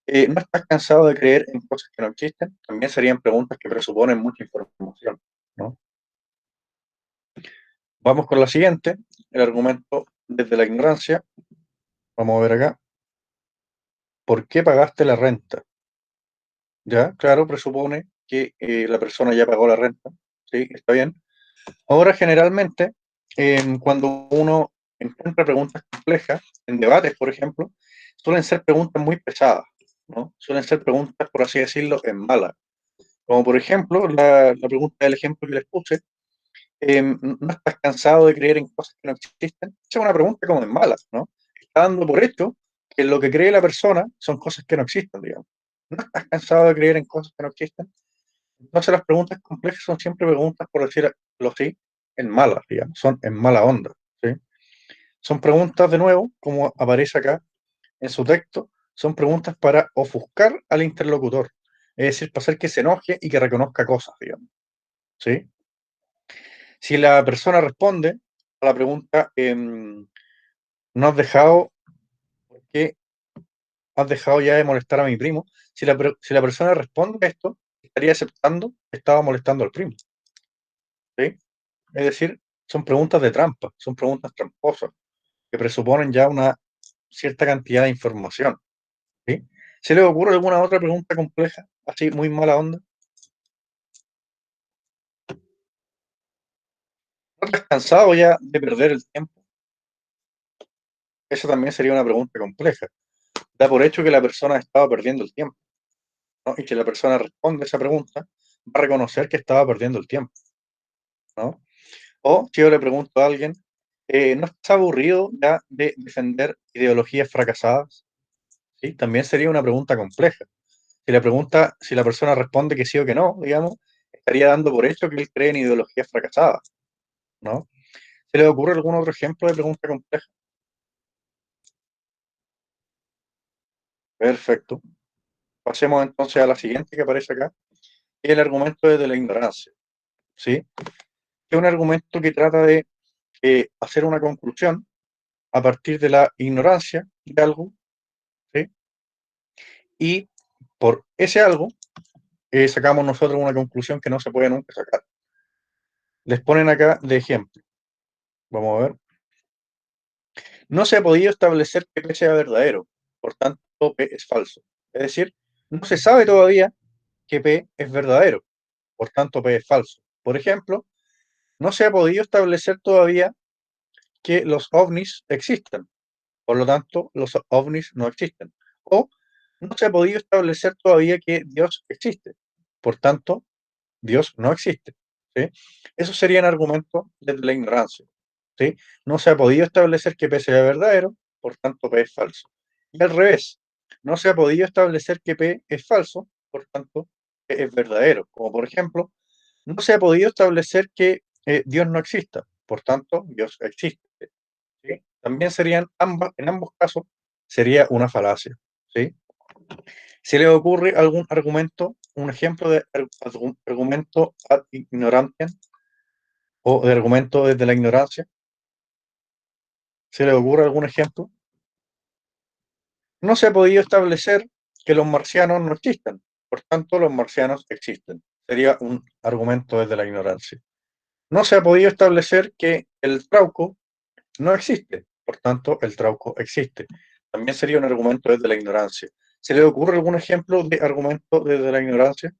¿No estás cansado de creer en cosas que no existen? También serían preguntas que presuponen mucha información, ¿no? Vamos con la siguiente, el argumento desde la ignorancia. Vamos a ver acá. ¿Por qué pagaste la renta? Ya, claro, presupone que la persona ya pagó la renta. Sí, está bien. Ahora, generalmente, cuando uno encuentra preguntas complejas, en debates, por ejemplo, suelen ser preguntas muy pesadas, ¿no? Suelen ser preguntas, por así decirlo, en mala. Como por ejemplo, la pregunta del ejemplo que les puse, ¿no estás cansado de creer en cosas que no existen? Esa es una pregunta como en mala, ¿no? Está dando por hecho que lo que cree la persona son cosas que no existen, digamos. ¿No estás cansado de creer en cosas que no existen? Entonces las preguntas complejas son siempre preguntas, por decirlo así, en malas, digamos, son en mala onda, ¿sí? Son preguntas, de nuevo, como aparece acá en su texto, son preguntas para ofuscar al interlocutor, es decir, para hacer que se enoje y que reconozca cosas, digamos, ¿sí? Si la persona responde a la pregunta, ¿no has dejado, por qué has dejado ya de molestar a mi primo? Si la persona responde a esto, estaría aceptando que estaba molestando al primo, ¿sí? Es decir, son preguntas de trampa, son preguntas tramposas, que presuponen ya una cierta cantidad de información, ¿sí? ¿Se le ocurre alguna otra pregunta compleja, así muy mala onda? ¿No estás cansado ya de perder el tiempo? Esa también sería una pregunta compleja. Da por hecho que la persona estaba perdiendo el tiempo, ¿no? Y que la persona responde a esa pregunta, va a reconocer que estaba perdiendo el tiempo, ¿no? O si yo le pregunto a alguien, ¿no estás aburrido ya de defender ideologías fracasadas? ¿Sí? También sería una pregunta compleja. Si la persona responde que sí o que no, digamos, estaría dando por hecho que él cree en ideologías fracasadas, ¿no? ¿Se le ocurre algún otro ejemplo de pregunta compleja? Perfecto. Pasemos entonces a la siguiente que aparece acá, que es el argumento desde la ignorancia, ¿sí? Que es un argumento que trata de hacer una conclusión a partir de la ignorancia de algo, ¿sí? Y por ese algo sacamos nosotros una conclusión que no se puede nunca sacar. Les ponen acá de ejemplo. Vamos a ver. No se ha podido establecer que P sea verdadero, por tanto P es falso. Es decir, no se sabe todavía que P es verdadero, por tanto P es falso. Por ejemplo, no se ha podido establecer todavía que los ovnis existen, por lo tanto los ovnis no existen. O no se ha podido establecer todavía que Dios existe, por tanto Dios no existe, ¿sí? Esos serían argumentos desde la ignorancia, ¿sí? No se ha podido establecer que P sea verdadero, por tanto P es falso. Y al revés, no se ha podido establecer que P es falso, por tanto P es verdadero. Como por ejemplo, no se ha podido establecer que Dios no exista, por tanto Dios existe, ¿sí? También serían en ambos casos sería una falacia, ¿sí? ¿Se le ocurre algún argumento, un ejemplo de argumento ad ignorantiam o de argumento desde la ignorancia? ¿Se le ocurre algún ejemplo? No se ha podido establecer que los marcianos no existen, por tanto los marcianos existen. Sería un argumento desde la ignorancia. No se ha podido establecer que el trauco no existe, por tanto el trauco existe. También sería un argumento desde la ignorancia. ¿Se le ocurre algún ejemplo de argumento desde la ignorancia?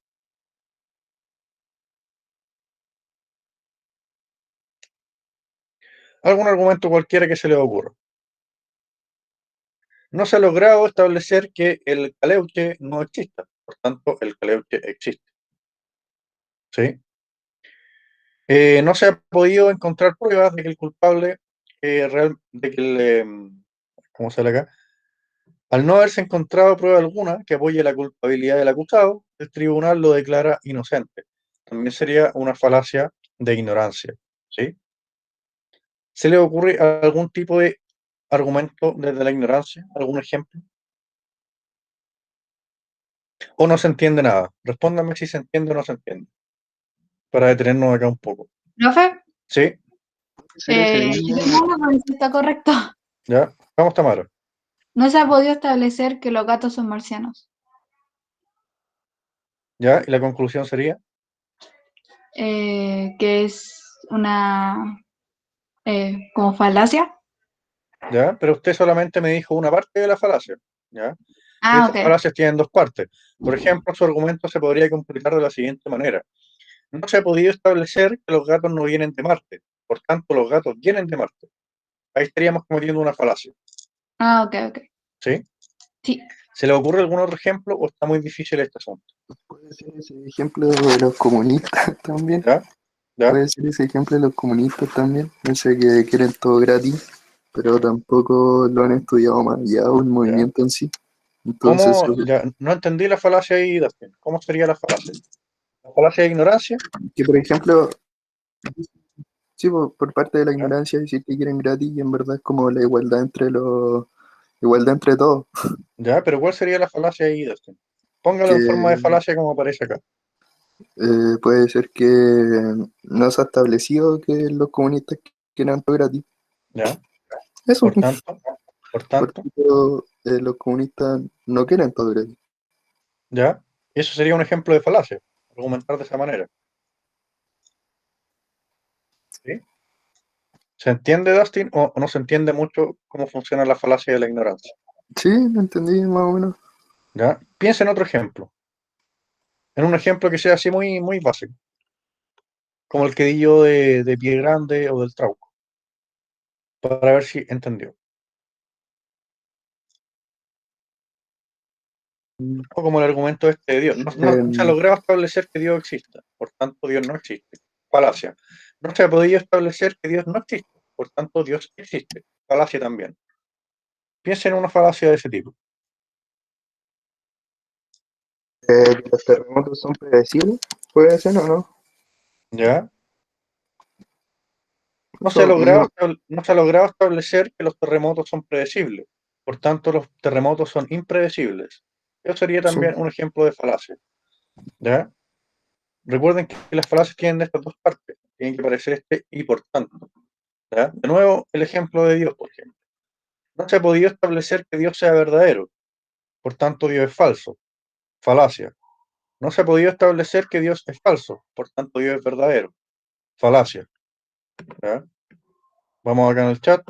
Algún argumento cualquiera que se le ocurra. No se ha logrado establecer que el Caleuche no exista, por tanto el Caleuche existe, ¿sí? No se ha podido encontrar pruebas de que el culpable, de que ¿cómo se llama acá? Al no haberse encontrado prueba alguna que apoye la culpabilidad del acusado, el tribunal lo declara inocente. También sería una falacia de ignorancia, ¿sí? ¿Se le ocurre algún tipo de argumento desde la ignorancia? ¿Algún ejemplo? ¿O no se entiende nada? Respóndame si se entiende o no se entiende, para detenernos acá un poco. Profe, ¿Sí? no sé si está correcto. ¿Ya? Vamos, Tamara. No se ha podido establecer que los gatos son marcianos. ¿Ya? ¿Y la conclusión sería? Que es una como falacia. ¿Ya? Pero usted solamente me dijo una parte de la falacia, ¿ya? Y Ah, estas ok. falacias tienen dos partes. Por ejemplo, su argumento se podría completar de la siguiente manera. No se ha podido establecer que los gatos no vienen de Marte. Por tanto, los gatos vienen de Marte. Ahí estaríamos cometiendo una falacia, Ah, ok, ok. ¿sí? Sí. ¿Se le ocurre algún otro ejemplo o está muy difícil este asunto? Puede ser ese ejemplo de los comunistas también. ¿Ya? ¿Ya? Puede ser ese ejemplo de los comunistas también. Ese que quieren todo gratis, pero tampoco lo han estudiado más allá o el movimiento en sí. Entonces, ¿Cómo? Ya, no entendí la falacia ahí, Dustin. ¿Cómo sería la falacia? ¿La falacia de ignorancia? que por ejemplo, sí, por parte de la ¿Ya? ignorancia decir que quieren gratis y en verdad es como la igualdad entre los, igualdad entre todos. ¿Ya? Pero ¿cuál sería la falacia ahí, Dustin? Póngalo Que en forma de falacia como aparece acá. puede ser que no se ha establecido que los comunistas quieran todo gratis. ¿Ya? Eso, Por tanto, por por tanto, tanto, los comunistas no quieren todo gratis. ¿ya? Eso sería un ejemplo de falacia, argumentar de esa manera. ¿Sí? ¿Se entiende, Dustin, o no se entiende mucho cómo funciona la falacia de la ignorancia? Sí, lo entendí más o menos. ¿Ya? Piensa en otro ejemplo. En un ejemplo que sea así muy, muy básico, como el que di yo de Pie Grande o del Trauco, para ver si entendió. O como el argumento este de Dios. No se ha logrado establecer que Dios exista, por tanto Dios no existe. Falacia. No se ha podido establecer que Dios no existe, por tanto Dios existe. Falacia también. Piensa en una falacia de ese tipo. Los terremotos son predecibles, puede ser o no. ¿Ya? No se ha Eso logrado, no, no se ha logrado establecer que los terremotos son predecibles. Por tanto, los terremotos son impredecibles. Eso sería también un ejemplo de falacia. ¿Ya? Recuerden que las falacias tienen estas dos partes. Tienen que parecer este y por tanto. ¿Ya? De nuevo, el ejemplo de Dios, por ejemplo. No se ha podido establecer que Dios sea verdadero. Por tanto, Dios es falso. Falacia. No se ha podido establecer que Dios es falso. Por tanto, Dios es verdadero. Falacia. ¿Ya? Vamos acá en el chat.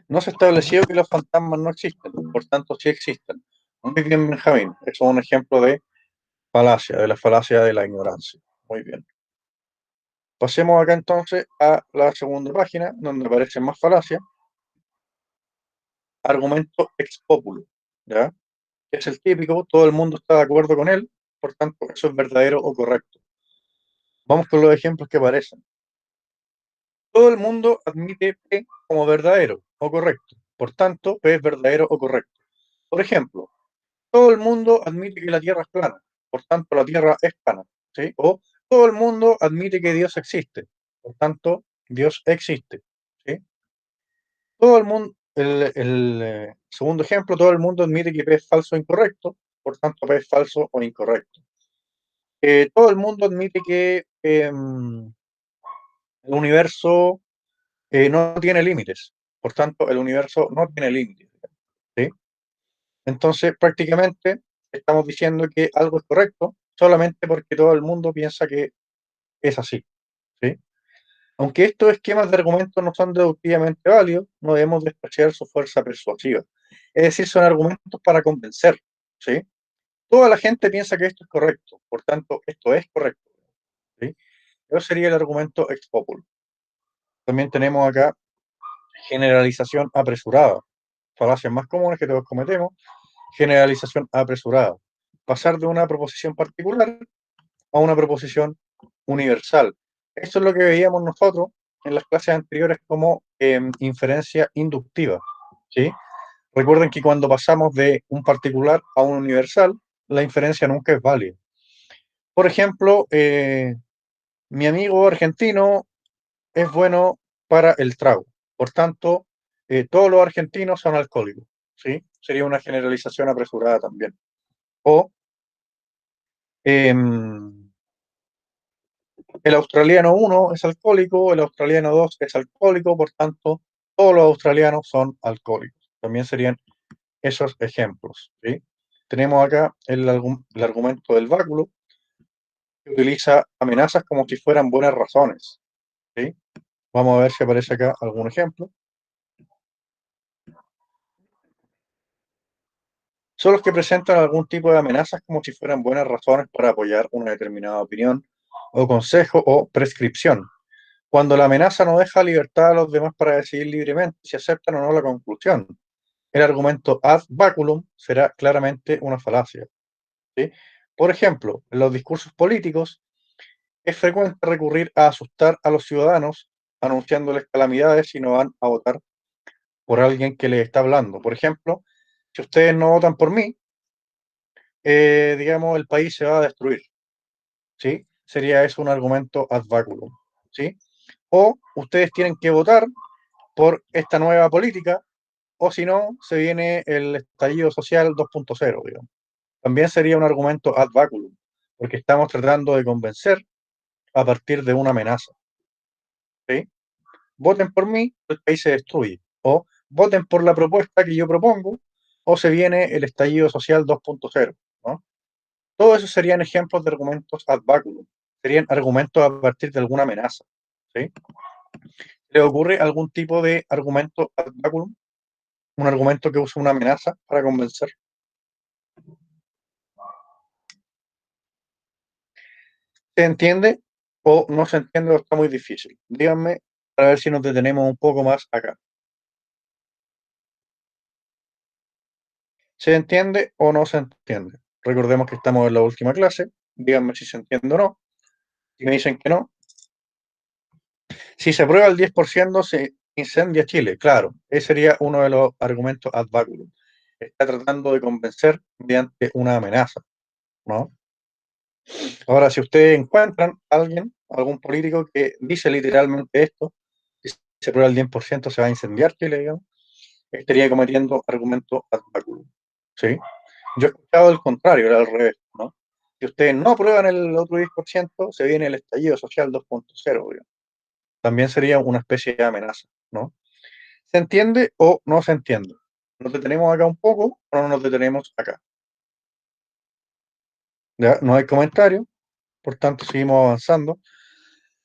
No se ha establecido que los fantasmas no existen. Por tanto, sí existen. Muy bien, Benjamín. Eso es un ejemplo de falacia, de la falacia de la ignorancia. Muy bien. Pasemos acá entonces a la segunda página, donde aparecen más falacias. Argumento ex populo, ¿ya? Es el típico, todo el mundo está de acuerdo con él, por tanto, eso es verdadero o correcto. Vamos con los ejemplos que aparecen. Todo el mundo admite P como verdadero o correcto, por tanto, P es verdadero o correcto. Por ejemplo, todo el mundo admite que la Tierra es plana, por tanto, la Tierra es plana, ¿sí? O todo el mundo admite que Dios existe, por tanto, Dios existe, ¿sí? Todo el mundo, segundo ejemplo, todo el mundo admite que P es falso o incorrecto, por tanto P es falso o incorrecto. Todo el mundo admite que el universo no tiene límites, por tanto el universo no tiene límites, ¿sí? Entonces prácticamente estamos diciendo que algo es correcto solamente porque todo el mundo piensa que es así, ¿sí? Aunque estos esquemas de argumentos no son deductivamente válidos, no debemos despreciar su fuerza persuasiva. Es decir, son argumentos para convencer, ¿sí? Toda la gente piensa que esto es correcto, por tanto, esto es correcto, ¿sí? Eso sería el argumento ex populo. También tenemos acá generalización apresurada. Falacias más comunes que todos cometemos. Generalización apresurada. Pasar de una proposición particular a una proposición universal. Esto es lo que veíamos nosotros en las clases anteriores como inferencia inductiva, ¿sí? Recuerden que cuando pasamos de un particular a un universal, la inferencia nunca es válida. Por ejemplo, mi amigo argentino es bueno para el trago. Por tanto, todos los argentinos son alcohólicos, ¿sí? Sería una generalización apresurada también. O el australiano 1 es alcohólico, el australiano 2 es alcohólico, por tanto, todos los australianos son alcohólicos. También serían esos ejemplos, ¿sí? Tenemos acá el argumento del báculo, que utiliza amenazas como si fueran buenas razones, ¿sí? Vamos a ver si aparece acá algún ejemplo. Son los que presentan algún tipo de amenazas como si fueran buenas razones para apoyar una determinada opinión, o consejo, o prescripción. Cuando la amenaza no deja libertad a los demás para decidir libremente si aceptan o no la conclusión. El argumento ad baculum será claramente una falacia, ¿sí? Por ejemplo, en los discursos políticos es frecuente recurrir a asustar a los ciudadanos anunciándoles calamidades si no van a votar por alguien que les está hablando. Por ejemplo, si ustedes no votan por mí, digamos, el país se va a destruir, ¿sí? Sería eso un argumento ad baculum, ¿sí? O ustedes tienen que votar por esta nueva política, o si no, se viene el estallido social 2.0, digamos. También sería un argumento ad baculum, porque estamos tratando de convencer a partir de una amenaza, ¿sí? Voten por mí, el país se destruye. O voten por la propuesta que yo propongo, o se viene el estallido social 2.0, ¿no? Todos esos serían ejemplos de argumentos ad baculum. Serían argumentos a partir de alguna amenaza, ¿sí? ¿Le ocurre algún tipo de argumento ad baculum? Un argumento que usa una amenaza para convencer. ¿Se entiende o no se entiende o está muy difícil? Díganme para ver si nos detenemos un poco más acá. ¿Se entiende o no se entiende? Recordemos que estamos en la última clase. Díganme si se entiende o no. Si me dicen que no. Si se aprueba el 10%, se incendia Chile. Claro, ese sería uno de los argumentos ad baculum. Está tratando de convencer mediante una amenaza, ¿no? Ahora, si ustedes encuentran a alguien, algún político que dice literalmente esto, si se aprueba el 10% se va a incendiar Chile, digamos, estaría cometiendo argumentos ad baculum, ¿sí? Yo he escuchado el contrario, era al revés, ¿no? Si ustedes no aprueban el otro 10%, se viene el estallido social 2.0, digamos. También sería una especie de amenaza, ¿no? ¿Se entiende o no se entiende? ¿Nos detenemos acá un poco o no nos detenemos acá? ¿Ya? No hay comentario, por tanto seguimos avanzando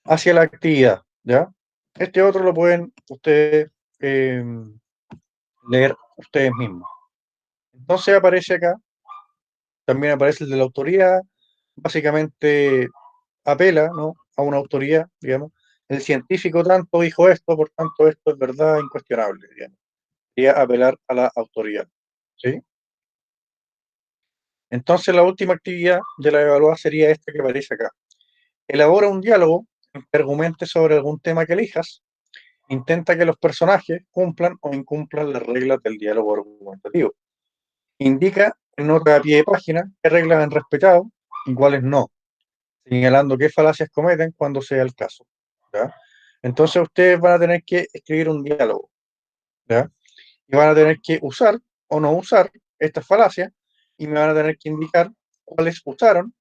hacia la actividad, ¿ya? Este otro lo pueden ustedes leer ustedes mismos. Entonces aparece acá, también aparece el de la autoría, básicamente apela, ¿no?, a una autoría, digamos. El científico tanto dijo esto, por tanto esto es verdad incuestionable, digamos. Y apelar a la autoridad, ¿sí? Entonces la última actividad de la evaluación sería esta que aparece acá. Elabora un diálogo que argumente sobre algún tema que elijas. Intenta que los personajes cumplan o incumplan las reglas del diálogo argumentativo. Indica en nota a pie de página qué reglas han respetado y cuáles no, señalando qué falacias cometen cuando sea el caso, ¿ya? Entonces ustedes van a tener que escribir un diálogo, ¿ya? Y van a tener que usar o no usar estas falacias y me van a tener que indicar cuáles usaron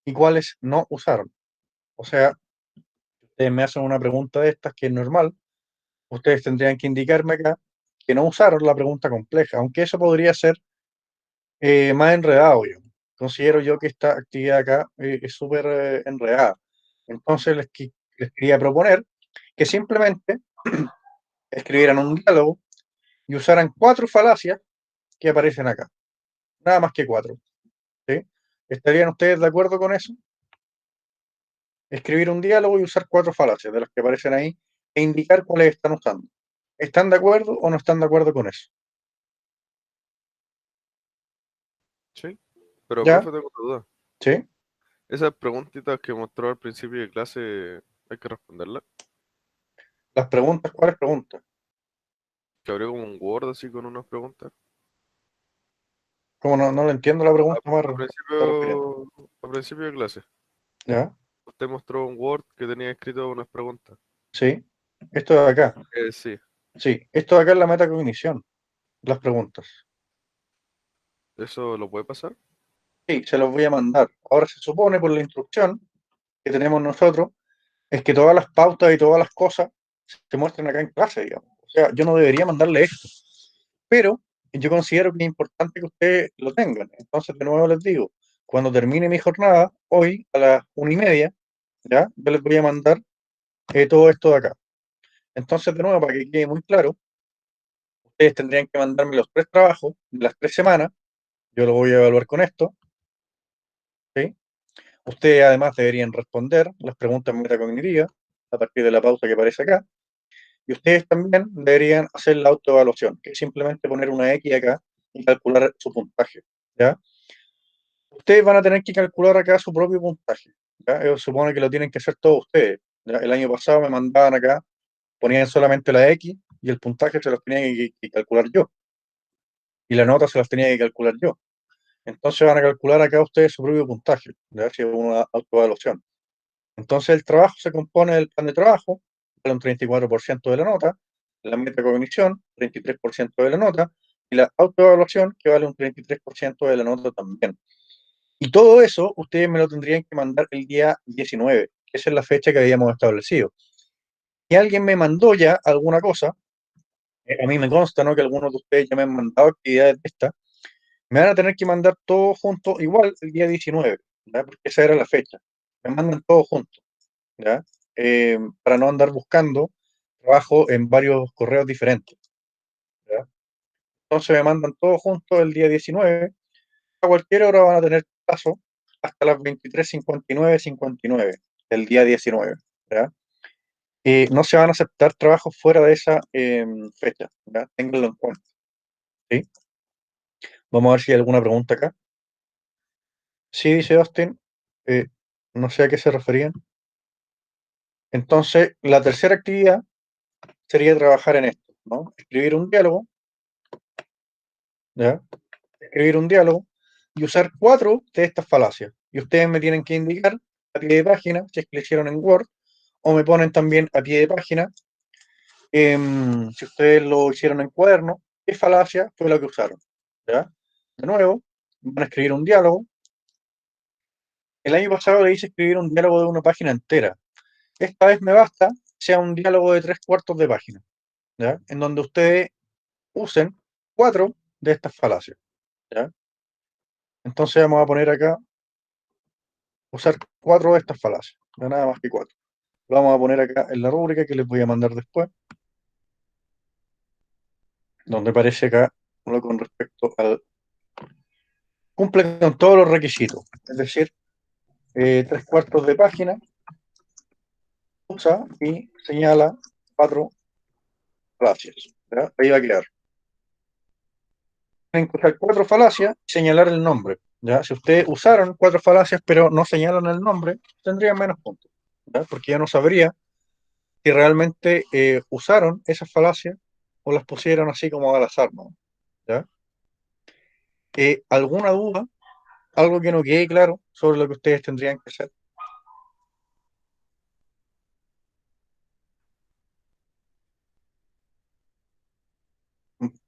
y cuáles no usaron. O sea, ustedes me hacen una pregunta de estas que es normal, ustedes tendrían que indicarme acá que no usaron la pregunta compleja, aunque eso podría ser más enredado, yo. Considero yo que esta actividad acá es súper enredada. Entonces les quería proponer que simplemente escribieran un diálogo y usaran 4 falacias que aparecen acá. Nada más que 4. ¿Sí? ¿Estarían ustedes de acuerdo con eso? Escribir un diálogo y usar 4 falacias de las que aparecen ahí e indicar cuáles están usando. ¿Están de acuerdo o no están de acuerdo con eso? Sí. Pero, ¿Ya? profe, tengo una duda. ¿Sí? Esas preguntitas que mostró al principio de clase, hay que responderlas. Las preguntas, ¿cuáles preguntas? Que abrió como un Word así con unas preguntas. Como no le entiendo la A, pregunta, a Marro, ¿qué está refiriendo? principio de clase, ¿Ya? usted mostró un Word que tenía escrito unas preguntas. ¿Sí? Esto de acá. Sí, Sí, esto de acá es la metacognición, las preguntas. ¿eso lo puede pasar? Sí, se los voy a mandar. Ahora se supone por la instrucción que tenemos nosotros, es que todas las pautas y todas las cosas se muestren acá en clase, digamos. O sea, yo no debería mandarle esto, pero yo considero que es importante que ustedes lo tengan. Entonces, de nuevo les digo, cuando termine mi jornada, hoy a las 1:30, ¿ya? Yo les voy a mandar todo esto de acá. Entonces, de nuevo, para que quede muy claro, ustedes tendrían que mandarme los 3 trabajos de las 3 semanas. Yo lo voy a evaluar con esto, ¿sí? Ustedes además deberían responder las preguntas metacognitivas a partir de la pauta que aparece acá. Y ustedes también deberían hacer la autoevaluación, que es simplemente poner una X acá y calcular su puntaje, ¿ya? Ustedes van a tener que calcular acá su propio puntaje, ¿ya? Supone que lo tienen que hacer todos ustedes, ¿ya? El año pasado me mandaban acá, ponían solamente la X y el puntaje se los tenía que calcular yo. Y la nota se las tenía que calcular yo. Entonces van a calcular acá ustedes su propio puntaje, ¿ya? Si es una autoevaluación. Entonces el trabajo se compone del plan de trabajo, vale un 34% de la nota, la metacognición, 33% de la nota, y la autoevaluación, que vale un 33% de la nota también. Y todo eso ustedes me lo tendrían que mandar el día 19, que esa es la fecha que habíamos establecido. Si alguien me mandó ya alguna cosa, a mí me consta, ¿no?, que algunos de ustedes ya me han mandado actividades de estas, me van a tener que mandar todo junto igual el día 19, ¿ya? Porque esa era la fecha. Me mandan todo junto, ¿ya? Para no andar buscando trabajo en varios correos diferentes, ¿ya? Entonces me mandan todo junto el día 19, a cualquier hora van a tener plazo hasta las 23:59 del día 19, ¿ya? No se van a aceptar trabajos fuera de esa fecha, ¿ya? Ténganlo en cuenta, ¿sí? Vamos a ver si hay alguna pregunta acá. Sí, dice Austin, eh, no sé a qué se referían. Entonces, la tercera actividad sería trabajar en esto, ¿no? Escribir un diálogo, ¿ya? Escribir un diálogo y usar 4 de estas falacias. Y ustedes me tienen que indicar a pie de página si es que lo hicieron en Word, o me ponen también a pie de página, si ustedes lo hicieron en cuaderno, qué falacia fue la que usaron, ¿ya? De nuevo, van a escribir un diálogo. El año pasado le hice escribir un diálogo de una página entera. Esta vez me basta sea un diálogo de 3/4 de página, ¿ya? En donde ustedes usen 4 de estas falacias, ¿ya? Entonces vamos a poner acá, usar 4 de estas falacias, no nada más que 4. Lo vamos a poner acá en la rúbrica que les voy a mandar después, donde aparece acá lo con respecto al... Cumple con todos los requisitos, es decir, 3/4 de página, usa y señala 4 falacias, ¿ya? Ahí va a quedar. Tienen que usar 4 falacias y señalar el nombre, ¿ya? Si ustedes usaron 4 falacias pero no señalan el nombre, tendrían menos puntos, ¿ya? Porque ya no sabría si realmente usaron esas falacias o las pusieron así como al azar, ¿no? ¿Ya? ¿Alguna duda? ¿Algo que no quede claro sobre lo que ustedes tendrían que hacer?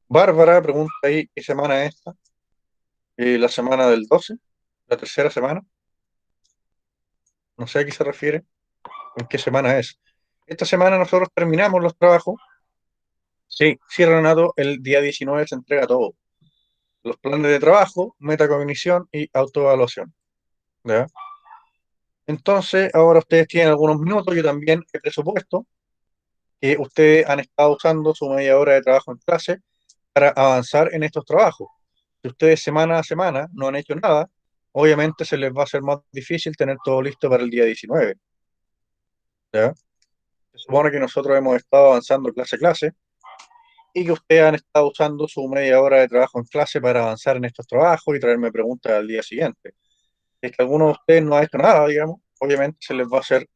Bárbara pregunta ahí, ¿qué semana es esta? La semana del 12, la tercera semana. No sé a qué se refiere, en qué semana es. Esta semana nosotros terminamos los trabajos. Sí, sí, Renato, el día 19 se entrega todo. Los planes de trabajo, metacognición y autoevaluación, ¿ya? Entonces, ahora ustedes tienen algunos minutos, yo también he presupuesto que ustedes han estado usando su media hora de trabajo en clase para avanzar en estos trabajos. Si ustedes semana a semana no han hecho nada, obviamente se les va a hacer más difícil tener todo listo para el día 19, ¿ya? Se supone que nosotros hemos estado avanzando clase a clase y que ustedes han estado usando su media hora de trabajo en clase para avanzar en estos trabajos y traerme preguntas al día siguiente. Si es que alguno de ustedes no ha hecho nada, digamos, obviamente se les va a hacer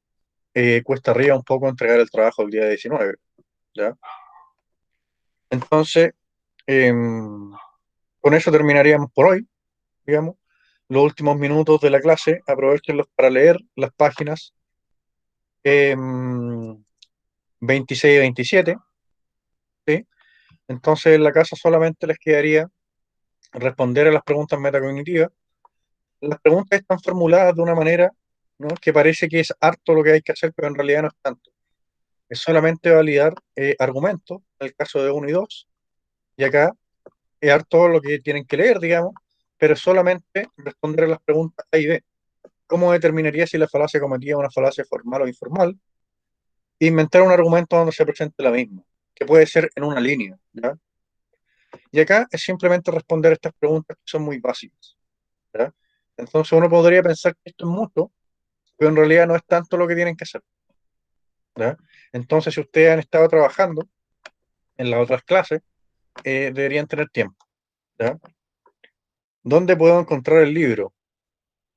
cuesta arriba un poco entregar el trabajo el día 19, ¿ya? Entonces, con eso terminaríamos por hoy, digamos. Los últimos minutos de la clase, aprovechenlos para leer las páginas 26 y 27, ¿sí? Entonces, en la casa solamente les quedaría responder a las preguntas metacognitivas. Las preguntas están formuladas de una manera, ¿no?, que parece que es harto lo que hay que hacer, pero en realidad no es tanto. Es solamente validar argumentos, en el caso de 1 y 2, y acá es harto lo que tienen que leer, digamos, pero solamente responder a las preguntas A y B. ¿Cómo determinaría si la falacia cometía una falacia formal o informal? Inventar un argumento donde se presente la misma, que puede ser en una línea, ¿ya? Y acá es simplemente responder estas preguntas que son muy básicas, ¿ya? Entonces uno podría pensar que esto es mucho, pero en realidad no es tanto lo que tienen que hacer, ¿ya? Entonces, si ustedes han estado trabajando en las otras clases, deberían tener tiempo, ¿ya? ¿Dónde puedo encontrar el libro?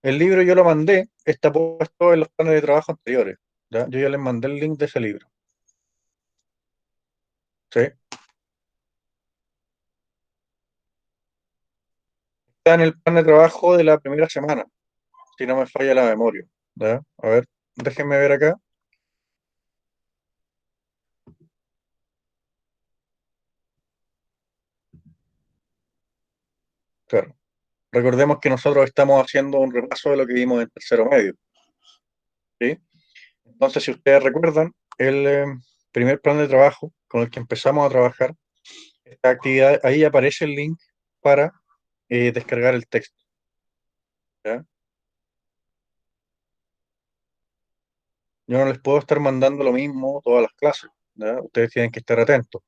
El libro yo lo mandé, está puesto en los planes de trabajo anteriores, ¿ya? Yo ya les mandé el link de ese libro, ¿sí? Está en el plan de trabajo de la primera semana, si no me falla la memoria, ¿ya? A ver, déjenme ver acá. Claro. Recordemos que nosotros estamos haciendo un repaso de lo que vimos en tercero medio, ¿sí? Entonces, si ustedes recuerdan, el primer plan de trabajo con el que empezamos a trabajar esta actividad, ahí aparece el link para descargar el texto, ¿ya? Yo no les puedo estar mandando lo mismo todas las clases, ¿ya? Ustedes tienen que estar atentos.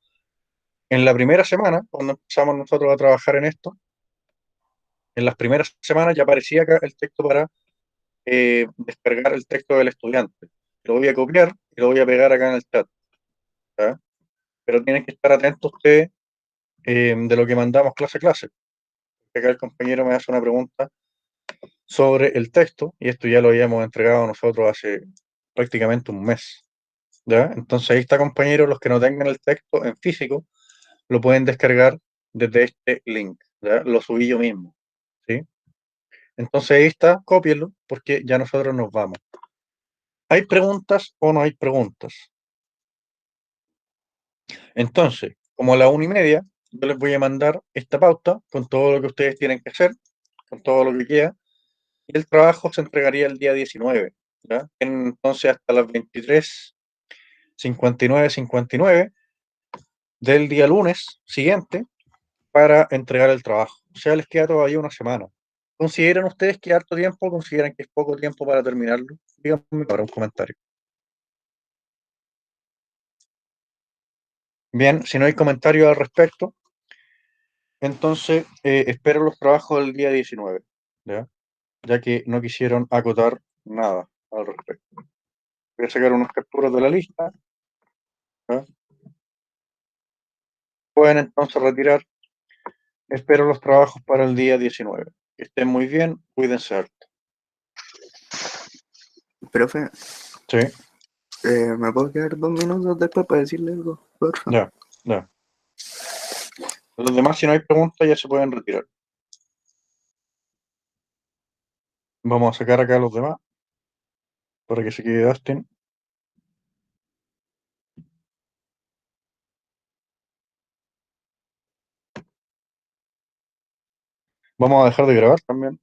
En la primera semana, cuando empezamos nosotros a trabajar en esto, en las primeras semanas ya aparecía acá el texto para descargar el texto del estudiante. Lo voy a copiar y lo voy a pegar acá en el chat, ¿ya? Pero tienen que estar atentos ustedes de lo que mandamos clase a clase. Acá el compañero me hace una pregunta sobre el texto y esto ya lo habíamos entregado nosotros hace prácticamente un mes, ¿ya? Entonces ahí está, compañero, los que no tengan el texto en físico lo pueden descargar desde este link, ¿ya? Lo subí yo mismo, ¿sí? Entonces ahí está, cópienlo porque ya nosotros nos vamos. ¿Hay preguntas o no hay preguntas? Entonces, como a la 1:30, yo les voy a mandar esta pauta con todo lo que ustedes tienen que hacer, con todo lo que queda, y el trabajo se entregaría el día 19, ¿ya? Entonces hasta las 23:59 del día lunes siguiente para entregar el trabajo. O sea, les queda todavía una semana. ¿Consideran ustedes que es harto tiempo o consideran que es poco tiempo para terminarlo? Díganme ahora un comentario. Bien, si no hay comentarios al respecto, entonces espero los trabajos del día 19, ¿ya? Ya que no quisieron acotar nada al respecto. Voy a sacar unas capturas de la lista, ¿ya? Pueden entonces retirar. Espero los trabajos para el día 19. Que estén muy bien, cuídense harto. Profe, Sí, ¿me puedo quedar 2 minutos después para decirle algo? Por favor. ya. Los demás, si no hay preguntas, ya se pueden retirar. Vamos a sacar acá a los demás para que se quede Dustin. Vamos a dejar de grabar también.